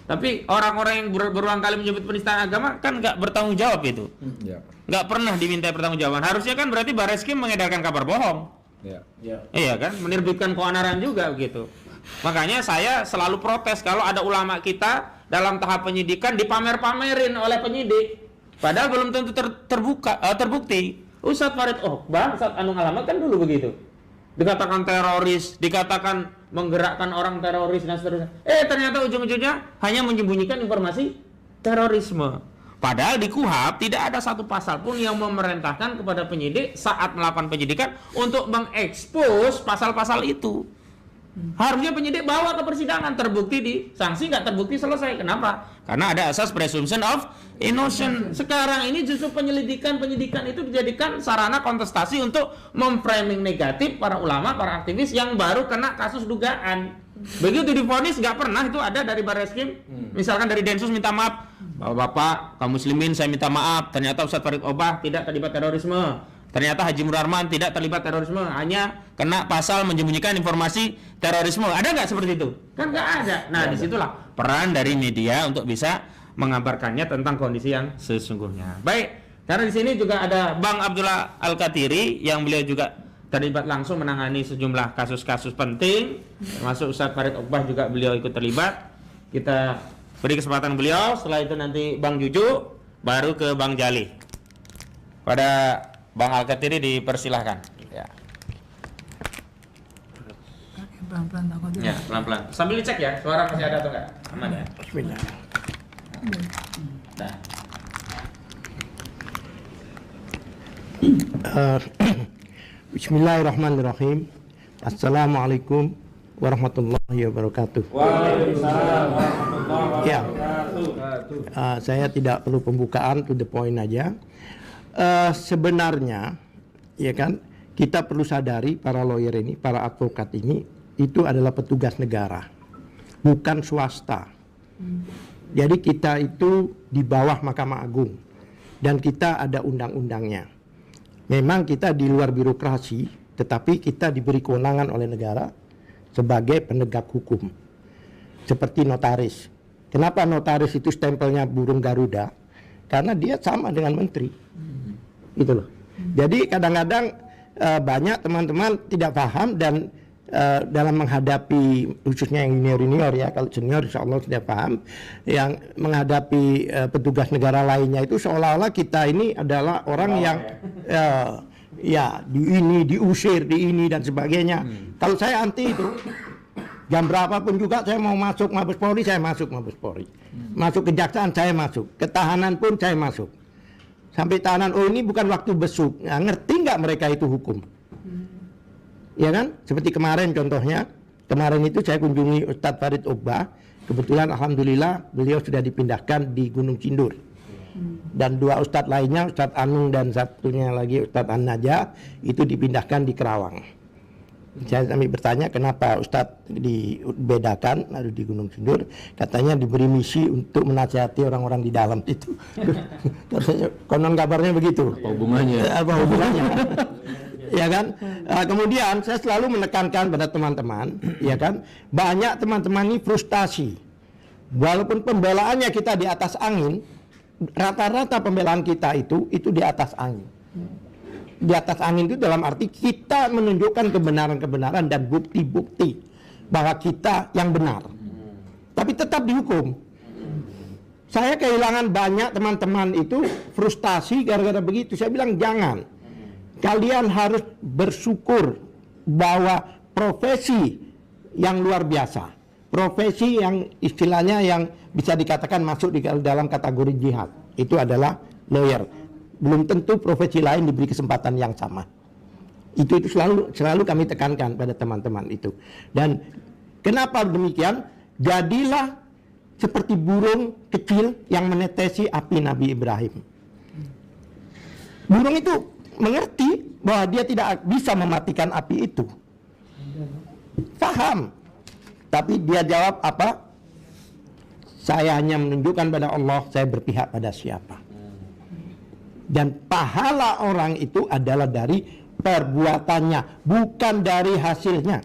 Tapi orang-orang yang berulang kali menyebut penistaan agama kan nggak bertanggung jawab itu. Nggak pernah diminta pertanggungjawaban. Harusnya kan berarti Barreskrim mengedarkan kabar bohong. Iya kan, menerbitkan keonaran juga begitu. Makanya saya selalu protes kalau ada ulama kita dalam tahap penyidikan dipamer-pamerin oleh penyidik. Padahal belum tentu terbukti. Ustadz Farid Oqbah, Ustadz Anung Alamat kan dulu begitu. Dikatakan teroris, dikatakan menggerakkan orang teroris dan seterusnya. Ternyata ujung-ujungnya hanya menyembunyikan informasi terorisme. Padahal di KUHP tidak ada satu pasal pun yang memerintahkan kepada penyidik saat melakukan penyidikan untuk mengekspos pasal-pasal itu. Harusnya penyidik bawa ke persidangan, terbukti di sanksi, nggak terbukti selesai. Kenapa? Karena ada asas presumption of innocence. Sekarang ini justru penyidikan itu dijadikan sarana kontestasi untuk memframing negatif para ulama, para aktivis yang baru kena kasus dugaan. Begitu divonis nggak pernah itu ada dari Barreskrim. Misalkan dari Densus minta maaf, Bapak kaum muslimin saya minta maaf, ternyata Ustadz Farid Oqbah tidak terlibat terorisme. Ternyata Haji Murarman tidak terlibat terorisme, hanya kena pasal menyembunyikan informasi terorisme. Ada nggak seperti itu? Kan nggak ada. Nah, disitulah peran dari media untuk bisa mengabarkannya tentang kondisi yang sesungguhnya. Baik, karena di sini juga ada Bang Abdullah Al-Katiri yang beliau juga terlibat langsung menangani sejumlah kasus-kasus penting, termasuk Ustadz Farid Oqbah juga beliau ikut terlibat. Kita beri kesempatan beliau, setelah itu nanti Bang Juju, baru ke Bang Jali. Pada Bang Al-Katiri dipersilahkan. Ya. Pelan-pelan takut dulu. Ya, pelan-pelan. Sambil dicek ya, suara masih ada atau enggak? Aman ya? Bismillah. Nah. Bismillahirrahmanirrahim. Assalamualaikum warahmatullahi wabarakatuh. Waalaikumsalam warahmatullahi Ya. wabarakatuh. Saya tidak perlu pembukaan, to the point aja. Sebenarnya, ya kan, kita perlu sadari para lawyer ini, para advokat ini, itu adalah petugas negara, bukan swasta. Jadi kita itu di bawah Mahkamah Agung dan kita ada undang-undangnya. Memang kita di luar birokrasi, tetapi kita diberi kewenangan oleh negara sebagai penegak hukum, seperti notaris. Kenapa notaris itu stempelnya burung Garuda? Karena dia sama dengan menteri, gitu loh. Jadi kadang-kadang banyak teman-teman tidak paham dan dalam menghadapi khususnya yang junior ya, kalau senior insya Allah sudah paham, yang menghadapi petugas negara lainnya itu seolah-olah kita ini adalah orang yang ya diusir di ini dan sebagainya. Kalau saya anti itu. Jam berapapun juga saya mau masuk Mabes Polri, saya masuk Mabes Polri. Masuk kejaksaan saya masuk, ketahanan pun saya masuk. Sampai tahanan, oh ini bukan waktu besuk. Nah, ngerti nggak mereka itu hukum? Ya kan? Seperti kemarin contohnya, kemarin itu saya kunjungi Ustadz Farid Oqbah. Kebetulan alhamdulillah beliau sudah dipindahkan di Gunung Sindur. Dan dua ustadz lainnya, Ustadz Anung dan satunya lagi Ustadz An-Najah, itu dipindahkan di Kerawang. Saya sampai bertanya kenapa Ustadz dibedakan lalu di Gunung Sindur, katanya diberi misi untuk menasihati orang-orang di dalam itu. Katanya konon kabarnya begitu. Apa hubungannya? Apa hubungannya? Ya kan? Kemudian saya selalu menekankan pada teman-teman, ya kan? Banyak teman-teman ini frustasi. Walaupun pembelaannya kita di atas angin, rata-rata pembelaan kita itu di atas angin. Di atas angin itu dalam arti kita menunjukkan kebenaran-kebenaran dan bukti-bukti bahwa kita yang benar. Tapi tetap dihukum. Saya kehilangan banyak teman-teman itu frustasi gara-gara begitu. Saya bilang jangan. Kalian harus bersyukur bahwa profesi yang luar biasa, profesi yang istilahnya yang bisa dikatakan masuk di dalam kategori jihad, itu adalah lawyer. Belum tentu profesi lain diberi kesempatan yang sama. Itu selalu kami tekankan pada teman-teman itu. Dan kenapa demikian? Jadilah seperti burung kecil yang menetesi api Nabi Ibrahim. Burung itu mengerti bahwa dia tidak bisa mematikan api itu. Paham. Tapi dia jawab apa? Saya hanya menunjukkan pada Allah, saya berpihak pada siapa. Dan pahala orang itu adalah dari perbuatannya, bukan dari hasilnya.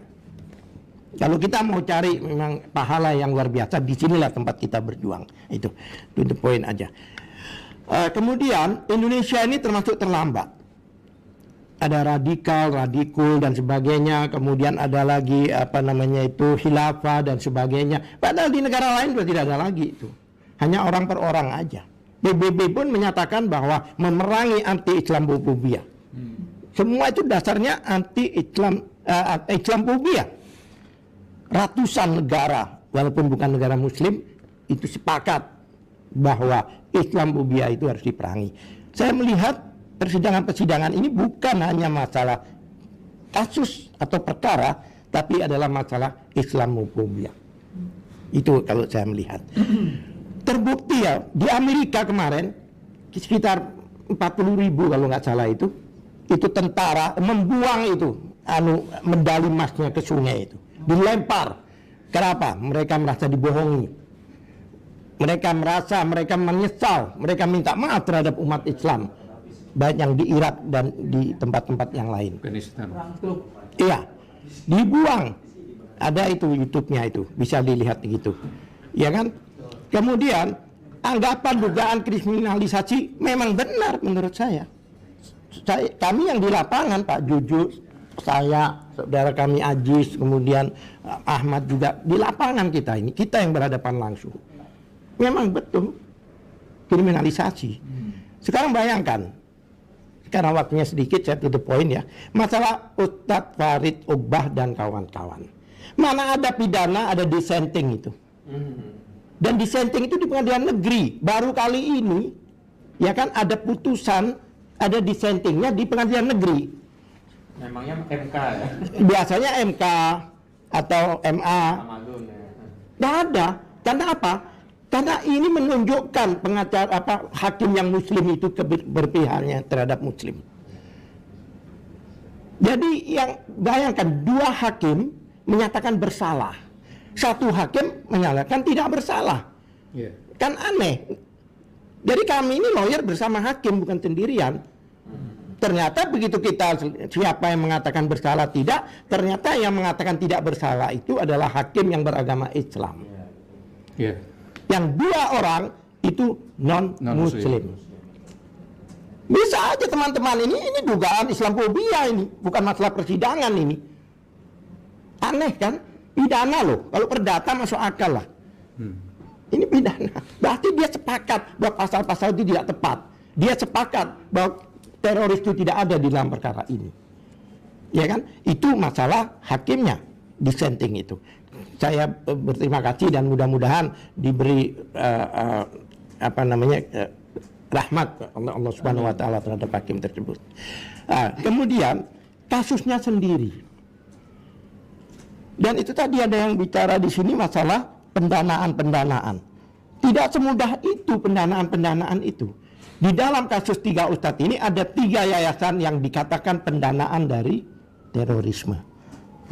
Kalau kita mau cari memang pahala yang luar biasa, disinilah tempat kita berjuang. Itu the point aja. Kemudian Indonesia ini termasuk terlambat. Ada radikul dan sebagainya. Kemudian ada lagi khilafah dan sebagainya. Padahal di negara lain sudah tidak ada lagi itu. Hanya orang per orang aja. PBB pun menyatakan bahwa memerangi anti-Islamofobia. Semua itu dasarnya anti-Islamofobia. Ratusan negara, walaupun bukan negara Muslim, itu sepakat bahwa Islamofobia itu harus diperangi. Saya melihat persidangan-persidangan ini bukan hanya masalah kasus atau perkara, tapi adalah masalah Islamofobia. Itu kalau saya melihat. Terbukti ya, di Amerika kemarin sekitar 40.000 kalau nggak salah itu tentara membuang itu medali emasnya ke sungai itu, dilempar. Kenapa? Mereka merasa dibohongi. Mereka menyesal, mereka minta maaf terhadap umat Islam, baik yang di Irak dan di tempat-tempat yang lain. Iya, dibuang. Ada itu YouTube-nya itu, bisa dilihat gitu. Ya kan? Kemudian anggapan dugaan kriminalisasi memang benar menurut saya. Kami yang di lapangan, Pak Juju, saya, saudara kami Ajis, kemudian Ahmad juga di lapangan kita yang berhadapan langsung. Memang betul kriminalisasi. Sekarang bayangkan, karena waktunya sedikit saya to the point ya, masalah Ustadz Farid Ubah dan kawan-kawan. Mana ada pidana, ada dissenting itu. Dan dissenting itu di pengadilan negeri. Baru kali ini, ya kan, ada putusan, ada dissentingnya di pengadilan negeri. Memangnya MK ya? Biasanya MK atau MA. Tidak ada. Karena apa? Karena ini menunjukkan hakim yang Muslim itu berpihaknya terhadap Muslim. Jadi yang bayangkan, dua hakim menyatakan bersalah. Satu hakim menyatakan tidak bersalah. Kan aneh. Jadi kami ini lawyer bersama hakim, bukan sendirian. Ternyata begitu kita siapa yang mengatakan bersalah tidak, ternyata yang mengatakan tidak bersalah itu adalah hakim yang beragama Islam. Yang dua orang itu non-Muslim. Bisa aja teman-teman, ini dugaan Islamofobia ini, bukan masalah persidangan ini. Aneh kan? Pidana loh, kalau perdata masuk akal lah. Ini pidana. Berarti dia sepakat bahwa pasal-pasal itu tidak tepat. Dia sepakat bahwa teroris itu tidak ada di dalam perkara ini. Ya kan? Itu masalah hakimnya, dissenting itu. Saya berterima kasih dan mudah-mudahan diberi rahmat Allah Subhanahu wa taala terhadap hakim tersebut. Kemudian kasusnya sendiri. Dan itu tadi ada yang bicara di sini masalah pendanaan. Tidak semudah itu pendanaan itu. Di dalam kasus 3 ustadz ini ada 3 yayasan yang dikatakan pendanaan dari terorisme.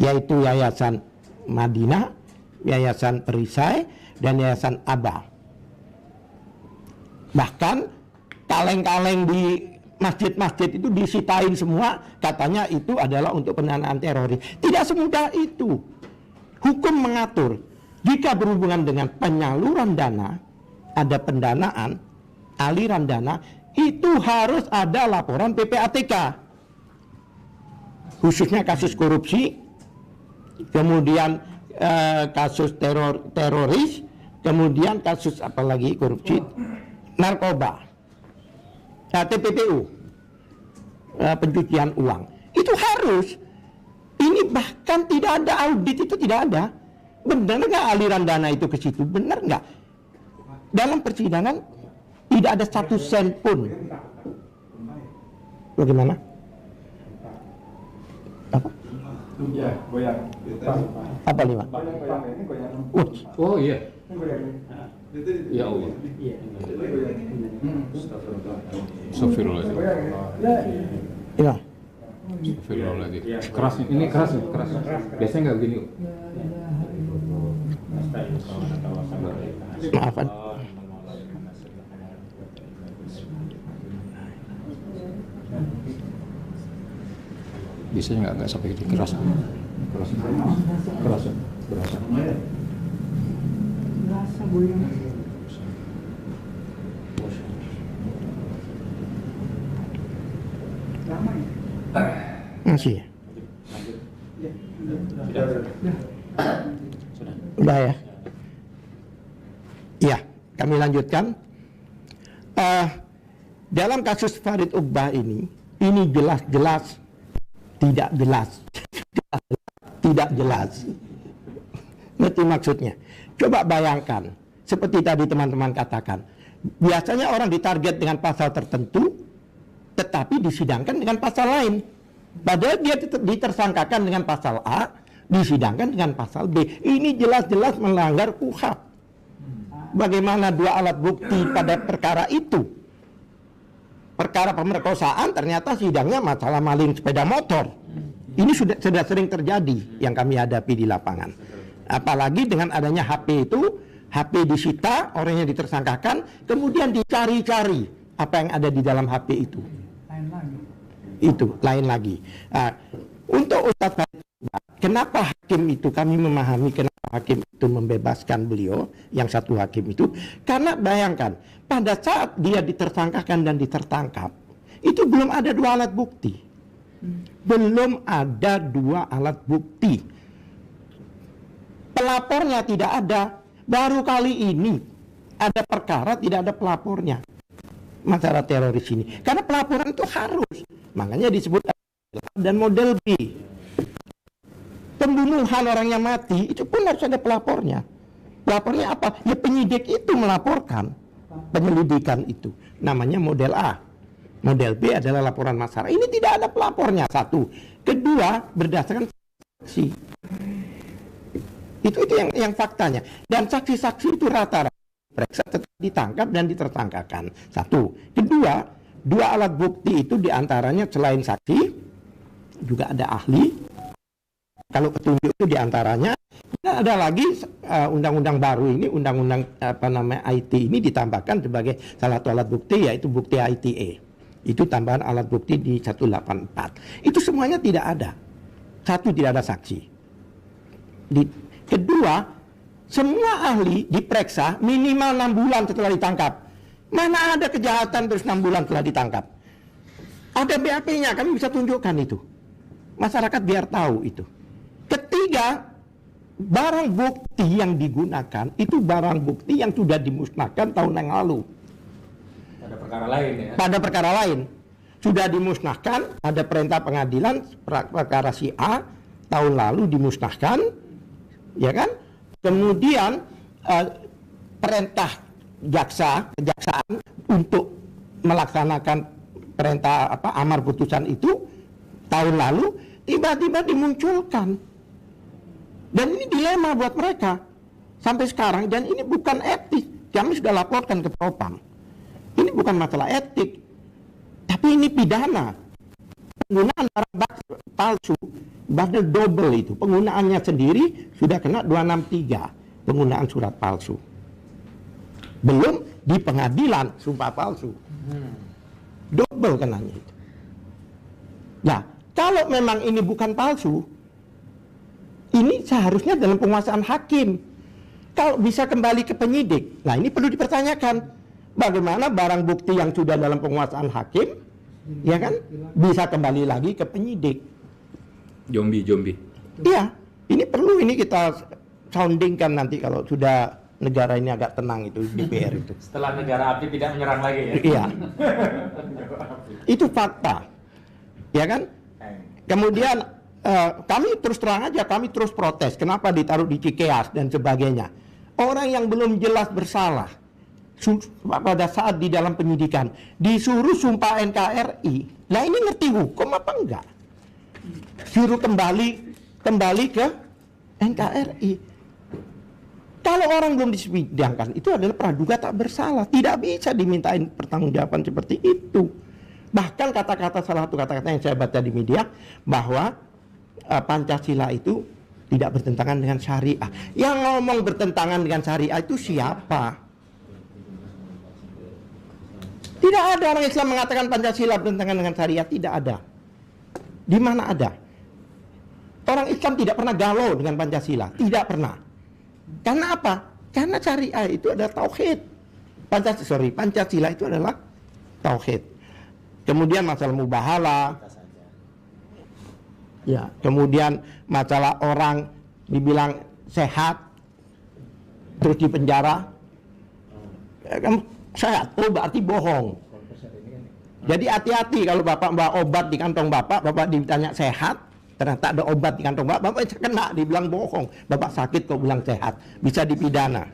Yaitu Yayasan Madinah, Yayasan Perisai, dan Yayasan Aba. Bahkan kaleng-kaleng di masjid-masjid itu disitain semua, katanya itu adalah untuk pendanaan teroris. Tidak semudah itu. Hukum mengatur, jika berhubungan dengan penyaluran dana, ada pendanaan, aliran dana, itu harus ada laporan PPATK. Khususnya kasus korupsi, kemudian kasus teroris, kemudian kasus apalagi korupsi, narkoba, TPPU, pencucian uang. Itu harus. Ini bahkan tidak ada audit, itu tidak ada. Benar nggak aliran dana itu ke situ? Benar nggak? Dalam persidangan tidak ada 1 sen pun. Bagaimana? Apa? Apa 5? Oh iya. Ya Allah. Astagfirullahaladzim. Ya. Astagfirullahaladzim. Keras nih. Ini keras nih, keras. Biasanya nggak begini. Maafkan. Biasanya nggak sampai gini, keras. Keras. Keras. Berasa. Masih ya? Udah ya? Iya, kami lanjutkan. Dalam kasus Farid Uqbah ini jelas-jelas tidak jelas. Tidak jelas. Ngerti maksudnya? Coba bayangkan, seperti tadi teman-teman katakan, biasanya orang ditarget dengan pasal tertentu, tetapi disidangkan dengan pasal lain. Padahal dia ditersangkakan dengan pasal A, disidangkan dengan pasal B. Ini jelas-jelas melanggar KUHP. Bagaimana 2 alat bukti pada perkara itu? Perkara pemerkosaan ternyata sidangnya masalah maling sepeda motor. Ini sudah sering terjadi yang kami hadapi di lapangan. Apalagi dengan adanya HP itu, HP disita, orangnya ditersangkakan, kemudian dicari-cari apa yang ada di dalam HP itu. Itu lain lagi. Untuk Ustaz Farid, kenapa hakim itu, kami memahami kenapa hakim itu membebaskan beliau, yang satu hakim itu, karena bayangkan, pada saat dia ditersangkakan dan ditertangkap, itu belum ada 2 alat bukti. Belum ada 2 alat bukti. Pelapornya tidak ada. Baru kali ini ada perkara tidak ada pelapornya. Masalah teroris ini. Karena pelaporan itu harus. Makanya disebut dan model B. Pembunuhan orang yang mati itu pun harus ada pelapornya. Pelapornya apa? Ya penyidik itu melaporkan penyelidikan itu. Namanya model A. Model B adalah laporan masyarakat. Ini tidak ada pelapornya, 1. Kedua, berdasarkan saksi. Itu yang faktanya. Dan saksi-saksi itu rata-rata periksa, tetap ditangkap dan ditersangkakan. 1. Kedua, 2 alat bukti itu diantaranya selain saksi juga ada ahli. Kalau petunjuk itu diantaranya, ada lagi undang-undang baru ini, undang-undang IT ini ditambahkan sebagai salah satu alat bukti, yaitu bukti ITE. Itu tambahan alat bukti di 184. Itu semuanya tidak ada. 1, tidak ada saksi. Kedua, semua ahli diperiksa minimal 6 bulan setelah ditangkap. Mana ada kejahatan terus 6 bulan setelah ditangkap? Ada BAP-nya, kami bisa tunjukkan itu. Masyarakat biar tahu itu. Ketiga, barang bukti yang digunakan itu barang bukti yang sudah dimusnahkan tahun yang lalu. Pada perkara lain ya? Pada perkara lain. Sudah dimusnahkan, ada perintah pengadilan, perkara si A, tahun lalu dimusnahkan, ya kan? Kemudian perintah kejaksaan untuk melaksanakan perintah amar putusan itu tahun lalu tiba-tiba dimunculkan. Dan ini dilema buat mereka sampai sekarang, dan ini bukan etik. Kami sudah laporkan ke Propam. Ini bukan masalah etik, tapi ini pidana. Penggunaan barang palsu, bahkan double itu. Penggunaannya sendiri sudah kena 263, penggunaan surat palsu. Belum di pengadilan sumpah palsu. Double kenanya itu. Nah, kalau memang ini bukan palsu, ini seharusnya dalam penguasaan hakim. Kalau bisa kembali ke penyidik, nah ini perlu dipertanyakan. Bagaimana barang bukti yang sudah dalam penguasaan hakim, ya kan, bisa kembali lagi ke penyidik. Zombie. Iya, ini perlu ini kita soundingkan nanti kalau sudah negara ini agak tenang itu DPR itu. Setelah negara api tidak menyerang lagi ya. Iya. Itu fakta. Ya kan? Kemudian kami terus terang aja, kami terus protes. Kenapa ditaruh di Cikeas dan sebagainya? Orang yang belum jelas bersalah pada saat di dalam penyidikan disuruh sumpah NKRI. Nah ini ngerti hukum apa enggak? Suruh kembali ke NKRI. Kalau orang belum disidangkan, itu adalah praduga tak bersalah. Tidak bisa dimintain pertanggungjawaban seperti itu. Bahkan kata-kata, salah satu kata-kata yang saya baca di media, bahwa Pancasila itu tidak bertentangan dengan syariah. Yang ngomong bertentangan dengan syariah itu siapa? Tidak ada orang Islam mengatakan Pancasila bertentangan dengan syariah. Tidak ada. Di mana ada? Orang Islam tidak pernah galau dengan Pancasila. Tidak pernah. Karena apa? Karena syariah itu adalah tauhid. Pancasila itu adalah tauhid. Kemudian masalah mubahalah. Ya, kemudian masalah orang dibilang sehat terus di penjara. Sehat, oh berarti bohong. Jadi hati-hati kalau Bapak bawa obat di kantong Bapak ditanya sehat, ternyata ada obat di kantong Bapak kena, dibilang bohong. Bapak sakit kok bilang sehat, bisa dipidana.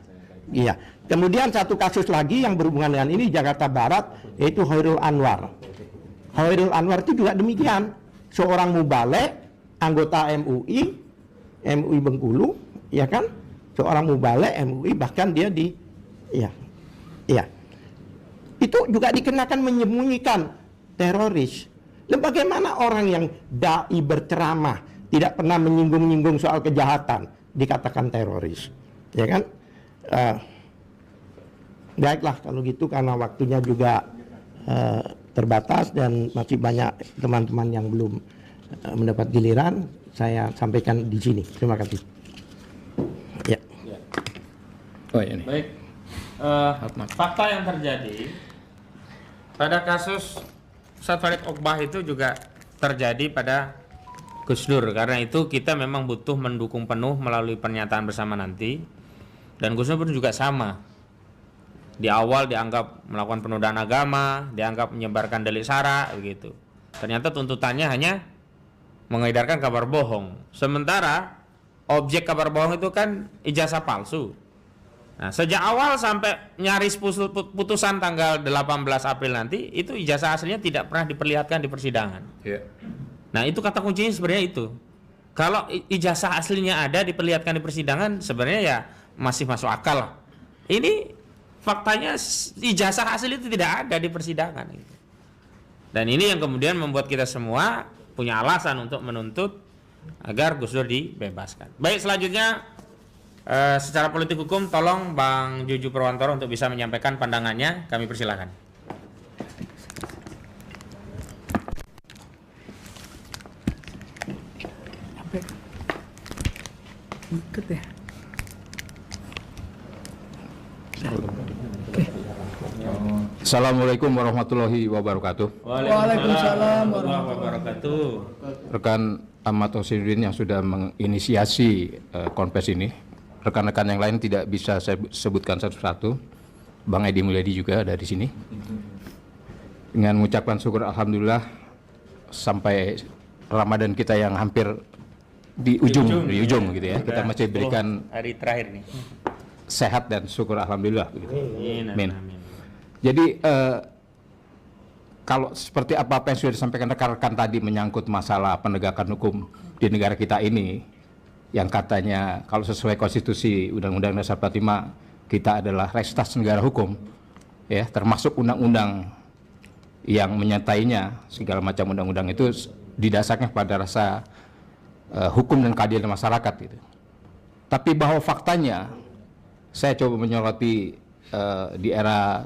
Iya. Kemudian satu kasus lagi yang berhubungan dengan ini Jakarta Barat, yaitu Khairul Anwar. Khairul Anwar itu juga demikian. Seorang mubalek, anggota MUI Bengkulu, ya kan? Seorang mubalek MUI, bahkan dia iya. Itu juga dikenakan menyembunyikan teroris. Dan bagaimana orang yang dai berceramah tidak pernah menyinggung-nyinggung soal kejahatan dikatakan teroris, ya kan? Baiklah kalau gitu, karena waktunya juga terbatas dan masih banyak teman-teman yang belum mendapat giliran, saya sampaikan di sini. Terima kasih. Ya. Oh ini. Baik. Fakta yang terjadi pada kasus Ustadz Farid Oqbah itu juga terjadi pada Gus Dur. Karena itu kita memang butuh mendukung penuh melalui pernyataan bersama nanti. Dan Gus Dur pun juga sama. Di awal dianggap melakukan penodaan agama, dianggap menyebarkan delik sara, begitu. Ternyata tuntutannya hanya mengedarkan kabar bohong. Sementara objek kabar bohong itu kan ijazah palsu. Nah, sejak awal sampai nyaris putusan tanggal 18 April nanti, itu ijazah aslinya tidak pernah diperlihatkan di persidangan. Yeah. Nah, itu kata kuncinya sebenarnya itu. Kalau ijazah aslinya ada diperlihatkan di persidangan, sebenarnya ya masih masuk akal lah. Ini faktanya ijazah asli itu tidak ada di persidangan. Dan ini yang kemudian membuat kita semua punya alasan untuk menuntut agar Gus Dur dibebaskan. Baik, selanjutnya secara politik hukum, tolong Bang Juju Purwantoro untuk bisa menyampaikan pandangannya. Kami persilakan. Assalamualaikum warahmatullahi wabarakatuh. Waalaikumsalam warahmatullahi wabarakatuh. Rekan Ahmad Hosinuddin yang sudah menginisiasi konfes ini, rekan-rekan yang lain tidak bisa saya sebutkan satu-satu. Bang Edi Mulyadi juga ada di sini. Dengan mengucapkan syukur alhamdulillah sampai Ramadan kita yang hampir di ujung gitu ya. Kita masih berikan hari terakhir nih. Sehat dan syukur alhamdulillah begitu. Amin. Jadi kalau seperti apa yang sudah disampaikan rekan-rekan tadi menyangkut masalah penegakan hukum di negara kita ini, yang katanya kalau sesuai konstitusi Undang-Undang Dasar 45 kita adalah restas negara hukum, ya, termasuk undang-undang yang menyertainya, segala macam undang-undang itu didasarkan pada rasa hukum dan keadilan masyarakat gitu. Tapi bahwa faktanya, saya coba menyoroti di era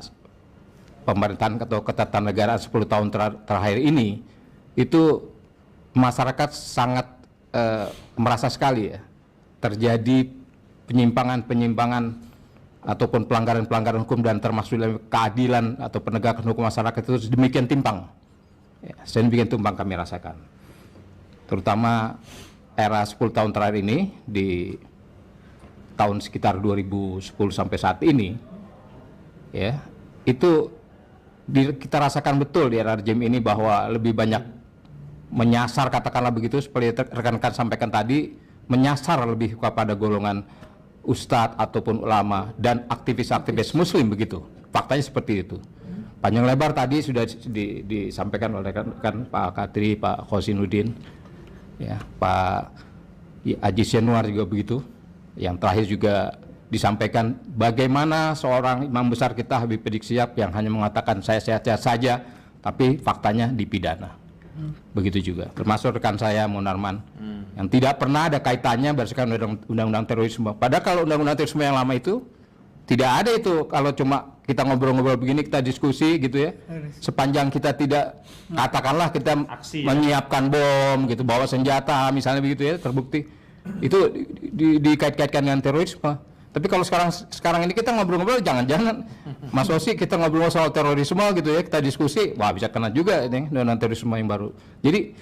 pemerintahan atau ketatanegaraan 10 tahun terakhir ini, itu masyarakat sangat merasa sekali ya terjadi penyimpangan ataupun pelanggaran-pelanggaran hukum dan termasuk dalam keadilan atau penegakan hukum masyarakat itu demikian timpang. Ya, sedemikian timpang kami rasakan. Terutama era 10 tahun terakhir ini, di tahun sekitar 2010 sampai saat ini, ya, itu kita rasakan betul di era rejim ini bahwa lebih banyak menyasar, katakanlah begitu, seperti rekan-rekan sampaikan tadi, menyasar lebih kepada golongan ustadz ataupun ulama dan aktivis-aktivis muslim begitu. Faktanya seperti itu. Panjang lebar tadi sudah disampaikan oleh rekan Pak Kadri, Pak Khosinuddin, ya, Pak Haji Yanuar juga begitu. Yang terakhir juga disampaikan bagaimana seorang imam besar kita Habib Rizik Syihab yang hanya mengatakan saya sehat-sehat saja, tapi faktanya dipidana. Begitu juga termasuk rekan saya Munarman yang tidak pernah ada kaitannya berdasarkan undang-undang terorisme. Padahal kalau undang-undang terorisme yang lama itu tidak ada itu. Kalau cuma kita ngobrol-ngobrol begini, kita diskusi gitu ya, sepanjang kita tidak katakanlah kita menyiapkan bom gitu, bawa senjata misalnya begitu ya, terbukti itu dikait-kaitkan dengan terorisme. Tapi kalau sekarang ini kita ngobrol-ngobrol, jangan-jangan Mas Osi kita ngobrol soal terorisme gitu ya, kita diskusi, wah bisa kena juga ini dengan terorisme yang baru. Jadi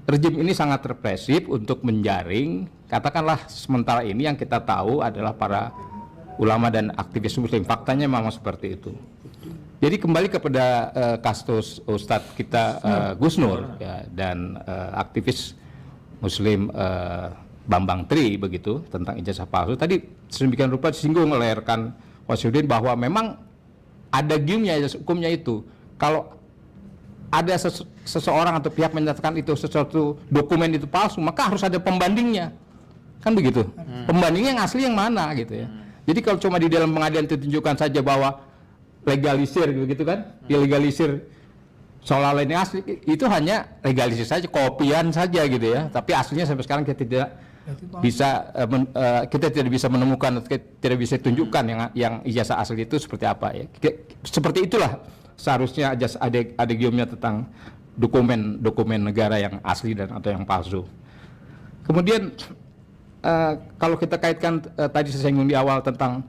rejim ini sangat represif untuk menjaring, katakanlah sementara ini yang kita tahu adalah para ulama dan aktivis muslim. Faktanya memang seperti itu. Jadi kembali kepada kasus Ustadz kita Gus Nur ya, dan aktivis muslim Bambang Tri begitu tentang ijazah palsu. Tadi sedemikian rupa disinggung oleh rekan Khosinuddin bahwa memang ada gimnya hukumnya itu. Kalau ada seseorang atau pihak menyatakan itu sesuatu dokumen itu palsu, maka harus ada pembandingnya. Kan begitu. Pembandingnya yang asli yang mana gitu ya. Jadi kalau cuma di dalam pengadilan ditunjukkan saja bahwa legalisir gitu kan, dilegalisir seolah-olah ini asli, itu hanya legalisir saja, kopian saja gitu ya. Tapi aslinya sampai sekarang kita tidak bisa kita tidak bisa menemukan, tidak bisa tunjukkan yang ijazah asli itu seperti apa ya. Seperti itulah seharusnya ada giumnya tentang dokumen negara yang asli dan atau yang palsu. Kemudian kalau kita kaitkan tadi saya singgung di awal tentang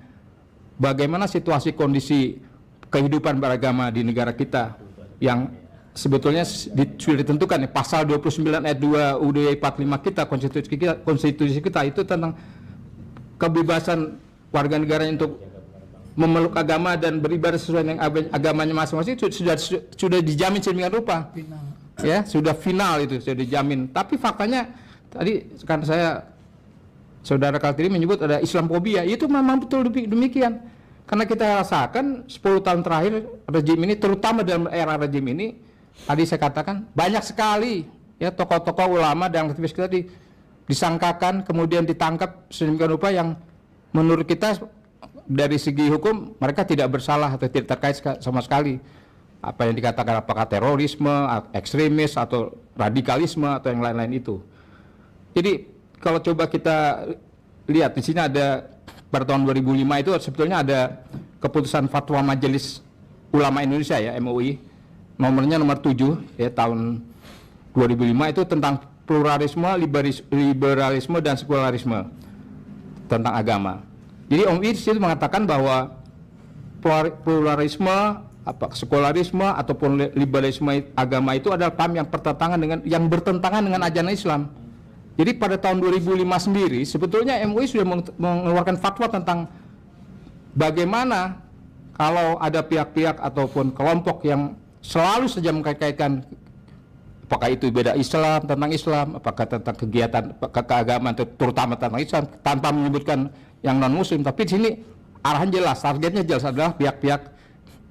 bagaimana situasi kondisi kehidupan beragama di negara kita yang sebetulnya sudah ditentukan ya, pasal 29 ayat 2 UUD 45 kita, konstitusi kita itu tentang kebebasan warga negara untuk memeluk agama dan beribadah sesuai dengan agamanya masing-masing, sudah dijamin sedemikian rupa. Ya, sudah final itu, sudah dijamin. Tapi faktanya tadi kan saudara Kaltiri menyebut ada Islamfobia, itu memang betul demikian. Karena kita rasakan 10 tahun terakhir rejim ini, terutama dalam era rejim ini, tadi saya katakan banyak sekali ya tokoh-tokoh ulama dan aktivis kita disangkakan kemudian ditangkap sedemikian rupa yang menurut kita dari segi hukum mereka tidak bersalah atau tidak terkait sama sekali apa yang dikatakan apakah terorisme, ekstremis atau radikalisme atau yang lain-lain itu. Jadi kalau coba kita lihat di sini ada pada tahun 2005 itu sebetulnya ada keputusan fatwa Majelis Ulama Indonesia ya MUI nomornya nomor 7 ya tahun 2005 itu tentang pluralisme, liberalisme dan sekularisme tentang agama. Jadi MUI di situ mengatakan bahwa pluralisme, sekularisme ataupun liberalisme agama itu adalah paham yang bertentangan dengan ajaran Islam. Jadi pada tahun 2005 sendiri sebetulnya MUI sudah mengeluarkan fatwa tentang bagaimana kalau ada pihak-pihak ataupun kelompok yang selalu saja mengkait-kaitkan apakah itu beda Islam, tentang Islam, apakah tentang kegiatan keagamaan terutama tentang Islam tanpa menyebutkan yang non muslim, tapi di sini arahan jelas, targetnya jelas adalah pihak-pihak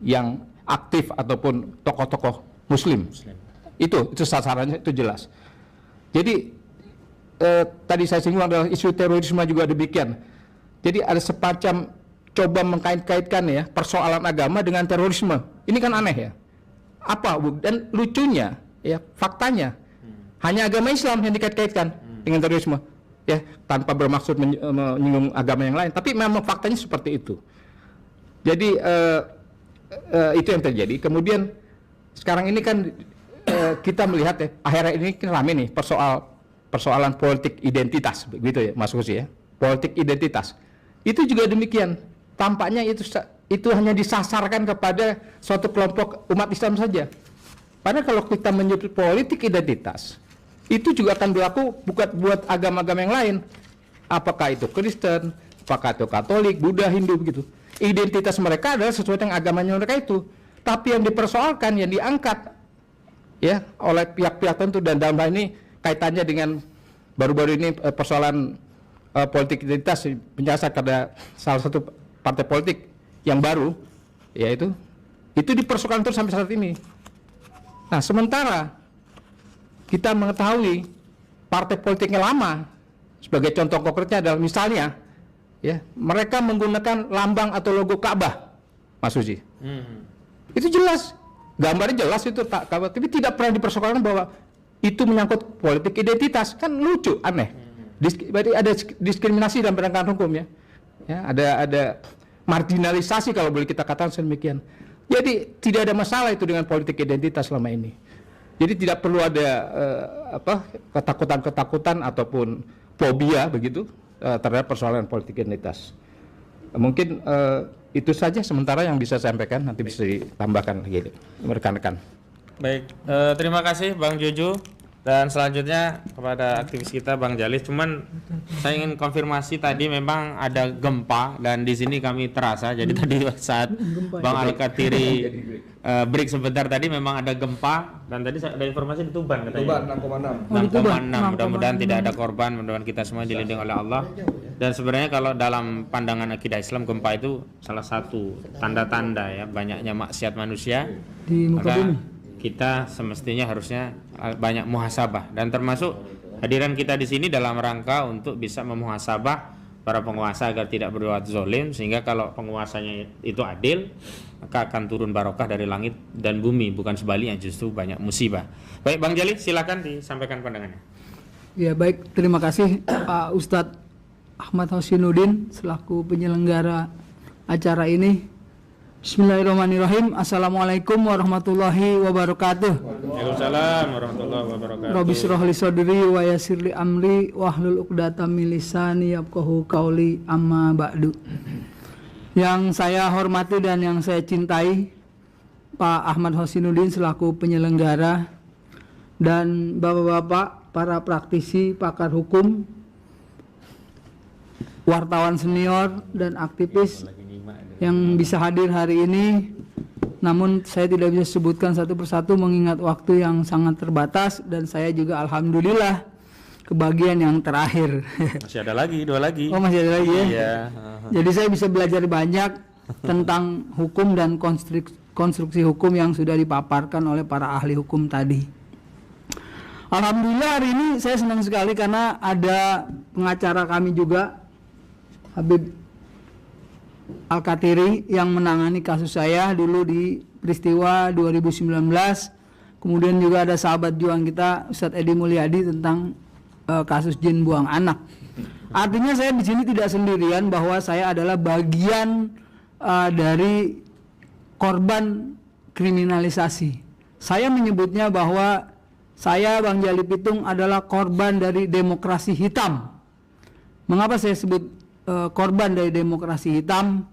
yang aktif ataupun tokoh-tokoh muslim. Itu sasarannya itu jelas. Jadi tadi saya singgung adalah isu terorisme juga demikian. Jadi ada semacam coba mengkait-kaitkan ya persoalan agama dengan terorisme. Ini kan aneh ya. Apa dan lucunya ya faktanya hanya agama Islam yang dikait-kaitkan dengan terorisme ya tanpa bermaksud menyinggung agama yang lain, tapi memang faktanya seperti itu. Jadi itu yang terjadi. Kemudian sekarang ini kan kita melihat ya akhirnya ini kan rame nih persoalan politik identitas begitu ya Mas Husi ya, politik identitas itu juga demikian tampaknya itu hanya disasarkan kepada suatu kelompok umat Islam saja. Padahal kalau kita menyebut politik identitas, itu juga akan berlaku bukan buat agama-agama yang lain. Apakah itu Kristen, apakah itu Katolik, Buddha, Hindu begitu. Identitas mereka adalah sesuai dengan agamanya mereka itu. Tapi yang dipersoalkan, yang diangkat ya oleh pihak-pihak tertentu, dan dalam hal ini kaitannya dengan baru-baru ini persoalan politik identitas menyasar pada salah satu partai politik yang baru, yaitu itu dipersoalkan terus sampai saat ini. Nah, sementara kita mengetahui partai politiknya lama, sebagai contoh konkretnya adalah misalnya ya mereka menggunakan lambang atau logo Ka'bah, Mas Uji. Itu jelas, gambarnya jelas itu Ka'bah, tapi tidak pernah dipersoalkan bahwa itu menyangkut politik identitas. Kan lucu, aneh. Berarti ada diskriminasi dalam penegakan hukum ya. Ada marginalisasi kalau boleh kita katakan sedemikian. Jadi tidak ada masalah itu dengan politik identitas selama ini. Jadi tidak perlu ada ketakutan ataupun fobia begitu terhadap persoalan politik identitas. Mungkin itu saja sementara yang bisa saya sampaikan, nanti bisa ditambahkan lagi rekan-rekan. Baik, terima kasih Bang Jojo. Dan selanjutnya kepada aktivis kita Bang Jalis. Cuman saya ingin konfirmasi, tadi memang ada gempa dan di sini kami terasa. Jadi tadi saat Bang Al-Katiri break sebentar tadi memang ada gempa, dan tadi ada informasi di Tuban katanya. Tuban 6,6. 6,6. Mudah-mudahan tidak ada korban, mudah-mudahan kita semua dilindungi oleh Allah. Dan sebenarnya kalau dalam pandangan akidah Islam, gempa itu salah satu tanda-tanda ya banyaknya maksiat manusia di muka bumi. Kita semestinya harusnya banyak muhasabah, dan termasuk hadiran kita di sini dalam rangka untuk bisa memuhasabah para penguasa agar tidak berbuat zalim, sehingga kalau penguasanya itu adil maka akan turun barokah dari langit dan bumi, bukan sebaliknya justru banyak musibah. Baik Bang Jali, silakan disampaikan pandangannya. Ya baik, terima kasih Pak Ustadz Ahmad Hosinuddin selaku penyelenggara acara ini. Bismillahirrahmanirrahim. Assalamualaikum warahmatullahi wabarakatuh. Waalaikumsalam warahmatullahi wabarakatuh. Rabbi shrah li sadri wa yassir li amri wahlul 'uqdatam min lisani yafqahu qauli, amma ba'du. Yang saya hormati dan yang saya cintai Pak Ahmad Hosinuddin selaku penyelenggara, dan bapak-bapak para praktisi, pakar hukum, wartawan senior dan aktivis yang bisa hadir hari ini. Namun saya tidak bisa sebutkan satu persatu mengingat waktu yang sangat terbatas, dan saya juga alhamdulillah kebagian yang terakhir. Masih ada lagi, 2 lagi. Oh, masih ada lagi ya? Iya. Jadi saya bisa belajar banyak tentang hukum dan konstruksi hukum yang sudah dipaparkan oleh para ahli hukum tadi. Alhamdulillah hari ini saya senang sekali karena ada pengacara kami juga, Habib Al-Katiri, yang menangani kasus saya dulu di peristiwa 2019. Kemudian juga ada sahabat juang kita Ustadz Edi Mulyadi tentang kasus jin buang anak. Artinya saya di sini tidak sendirian, bahwa saya adalah bagian dari korban kriminalisasi. Saya menyebutnya bahwa saya, Bang Jali Pitung, adalah korban dari demokrasi hitam. Mengapa saya sebut korban dari demokrasi hitam?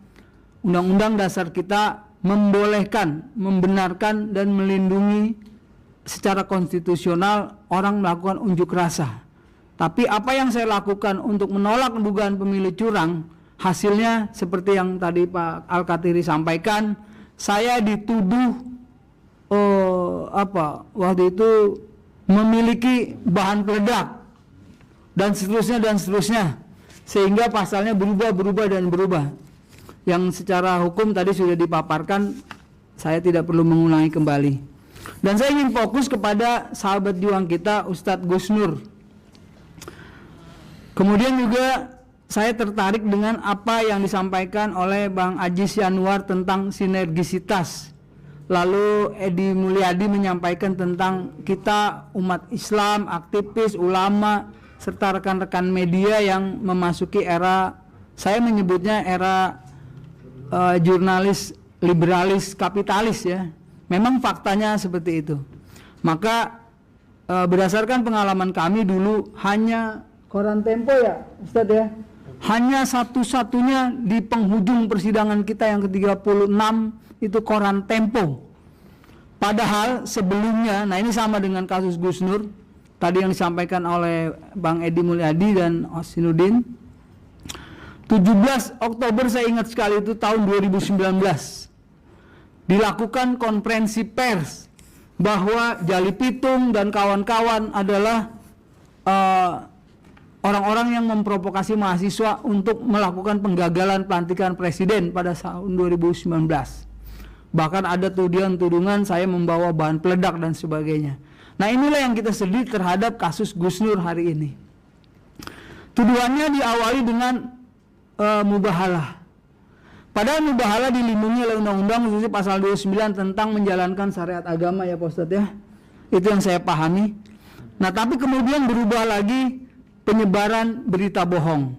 Undang-undang dasar kita membolehkan, membenarkan dan melindungi secara konstitusional orang melakukan unjuk rasa. Tapi apa yang saya lakukan untuk menolak dugaan pemilu curang, hasilnya seperti yang tadi Pak Al-Katiri sampaikan. Saya dituduh waktu itu memiliki bahan peledak dan seterusnya, sehingga pasalnya berubah. Yang secara hukum tadi sudah dipaparkan, saya tidak perlu mengulangi kembali. Dan saya ingin fokus kepada sahabat juang kita Ustadz Gus Nur. Kemudian juga saya tertarik dengan apa yang disampaikan oleh Bang Ajis Yanuar tentang sinergisitas. Lalu Edi Mulyadi menyampaikan tentang kita umat Islam, aktivis, ulama, serta rekan-rekan media yang memasuki era, saya menyebutnya era jurnalis liberalis kapitalis ya. Memang faktanya seperti itu. Maka berdasarkan pengalaman kami dulu hanya koran Tempo ya Ustadz ya, hanya satu-satunya di penghujung persidangan kita yang ke-36 itu koran Tempo. Padahal sebelumnya, nah ini sama dengan kasus Gus Nur tadi yang disampaikan oleh Bang Edi Mulyadi dan Hosinuddin. 17 Oktober saya ingat sekali itu tahun 2019 dilakukan konferensi pers bahwa Jali Pitung dan kawan-kawan adalah orang-orang yang memprovokasi mahasiswa untuk melakukan penggagalan pelantikan presiden pada tahun 2019. Bahkan ada tudingan saya membawa bahan peledak dan sebagainya. Nah inilah yang kita sedih terhadap kasus Gus Nur hari ini. Tuduhannya diawali dengan mubahalah. Padahal mubahalah dilindungi oleh undang-undang khususnya pasal 29 tentang menjalankan syariat agama ya Pak Ustadz ya. Itu yang saya pahami. Nah tapi kemudian berubah lagi penyebaran berita bohong.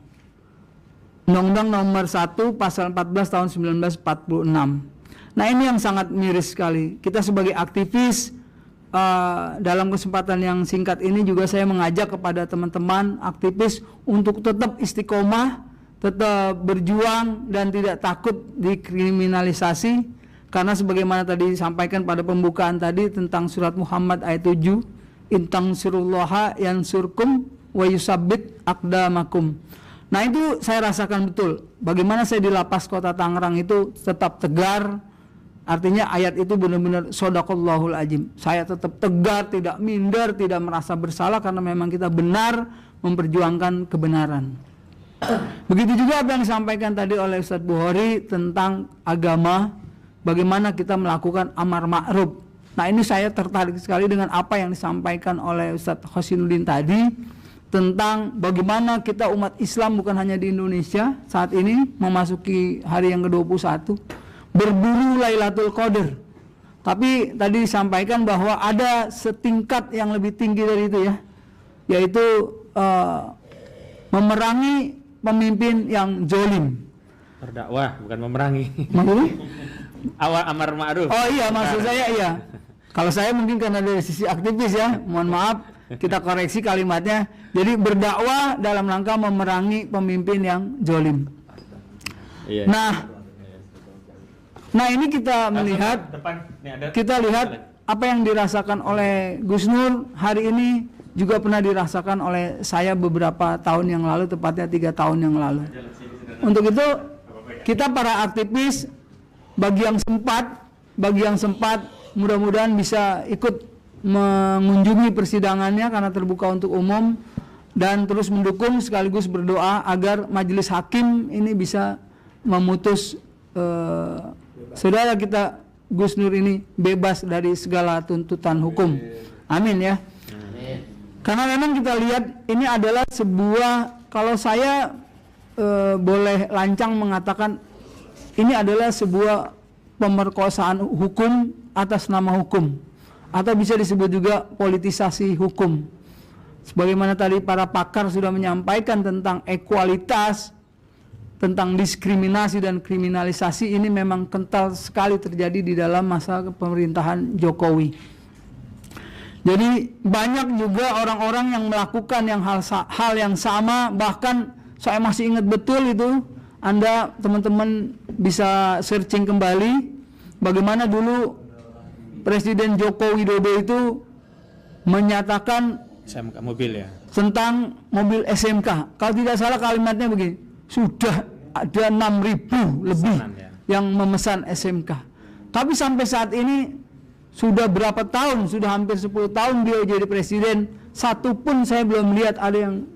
Undang-Undang nomor 1 pasal 14 tahun 1946. Nah ini yang sangat miris sekali. Kita sebagai aktivis dalam kesempatan yang singkat ini juga saya mengajak kepada teman-teman aktivis untuk tetap istiqomah, tetap berjuang dan tidak takut dikriminalisasi. Karena sebagaimana tadi disampaikan pada pembukaan tadi tentang surat Muhammad ayat 7, intang surullaha yansurkum wa yusabbit aqdamakum. Nah itu saya rasakan betul. Bagaimana saya di lapas kota Tangerang itu tetap tegar. Artinya ayat itu benar-benar shodaqallahul azim. Saya tetap tegar, tidak minder, tidak merasa bersalah karena memang kita benar memperjuangkan kebenaran. Begitu juga apa yang disampaikan tadi oleh Ustadz Bukhari tentang agama, bagaimana kita melakukan amar ma'ruf. Nah ini saya tertarik sekali dengan apa yang disampaikan oleh Ustadz Hosinuddin tadi tentang bagaimana kita umat Islam bukan hanya di Indonesia saat ini memasuki hari yang ke-21 berburu Lailatul Qadar. Tapi tadi disampaikan bahwa ada setingkat yang lebih tinggi dari itu ya, yaitu memerangi pemimpin yang zolim. Berdakwah bukan memerangi. Maksudnya? Awal amar ma'ruf. Oh iya, maksud saya iya. Kalau saya mungkin karena dari sisi aktivis ya, mohon maaf kita koreksi kalimatnya. Jadi berdakwah dalam rangka memerangi pemimpin yang zolim. Iya. Nah ini kita melihat, kita lihat apa yang dirasakan oleh Gus Nur hari ini juga pernah dirasakan oleh saya beberapa tahun yang lalu, tepatnya 3 tahun yang lalu. Untuk itu kita para aktivis bagi yang sempat mudah-mudahan bisa ikut mengunjungi persidangannya karena terbuka untuk umum dan terus mendukung sekaligus berdoa agar majelis hakim ini bisa memutus saudara kita Gus Nur ini bebas dari segala tuntutan hukum. Amin ya. Karena memang kita lihat ini adalah sebuah, kalau saya boleh lancang mengatakan ini adalah sebuah pemerkosaan hukum atas nama hukum, atau bisa disebut juga politisasi hukum. Sebagaimana tadi para pakar sudah menyampaikan tentang ekualitas, tentang diskriminasi dan kriminalisasi, ini memang kental sekali terjadi di dalam masa pemerintahan Jokowi. Jadi banyak juga orang-orang yang melakukan hal yang sama, bahkan saya masih ingat betul itu, Anda teman-teman bisa searching kembali bagaimana dulu Presiden Joko Widodo itu menyatakan SMK mobil ya. Tentang mobil SMK. Kalau tidak salah kalimatnya begini, sudah ada 6.000 lebih yang memesan SMK. Tapi sampai saat ini sudah berapa tahun, sudah hampir 10 tahun dia jadi presiden, satu pun saya belum lihat ada yang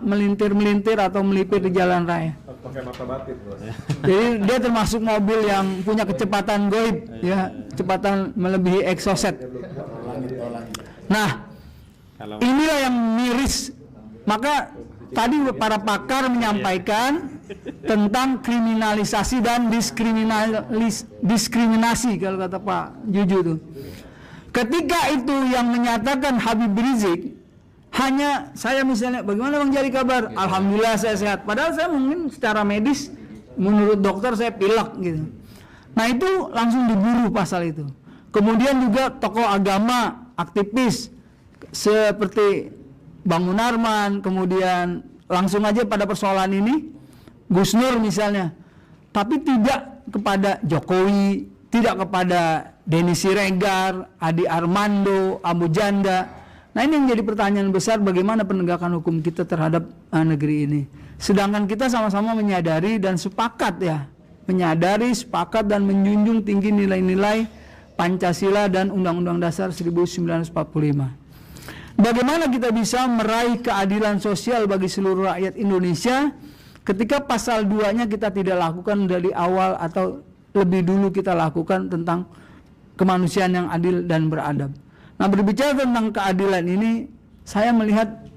melintir-melintir atau melipir di jalan raya. Pakai mata batin, Bos. Jadi dia termasuk mobil yang punya kecepatan goib, ya, kecepatan melebihi exocet. Nah, inilah yang miris. Maka tadi para pakar menyampaikan tentang kriminalisasi dan diskriminasi kalau kata Pak Juju tuh. Ketika itu yang menyatakan Habib Rizik, hanya saya misalnya, bagaimana Bang Jari kabar? Alhamdulillah saya sehat. Padahal saya mungkin secara medis, menurut dokter saya pilek gitu. Nah itu langsung diburu pasal itu. Kemudian juga tokoh agama, aktivis seperti Bang Munarman, kemudian langsung aja pada persoalan ini, Gus Nur misalnya, tapi tidak kepada Jokowi, tidak kepada Denny Siregar, Adi Armando, Abu Janda. Nah, ini yang jadi pertanyaan besar, bagaimana penegakan hukum kita terhadap negeri ini. Sedangkan kita sama-sama menyadari dan sepakat ya, menyadari, sepakat dan menjunjung tinggi nilai-nilai Pancasila dan Undang-Undang Dasar 1945. Bagaimana kita bisa meraih keadilan sosial bagi seluruh rakyat Indonesia ketika pasal 2-nya kita tidak lakukan dari awal atau lebih dulu kita lakukan tentang kemanusiaan yang adil dan beradab. Nah, berbicara tentang keadilan ini, saya melihat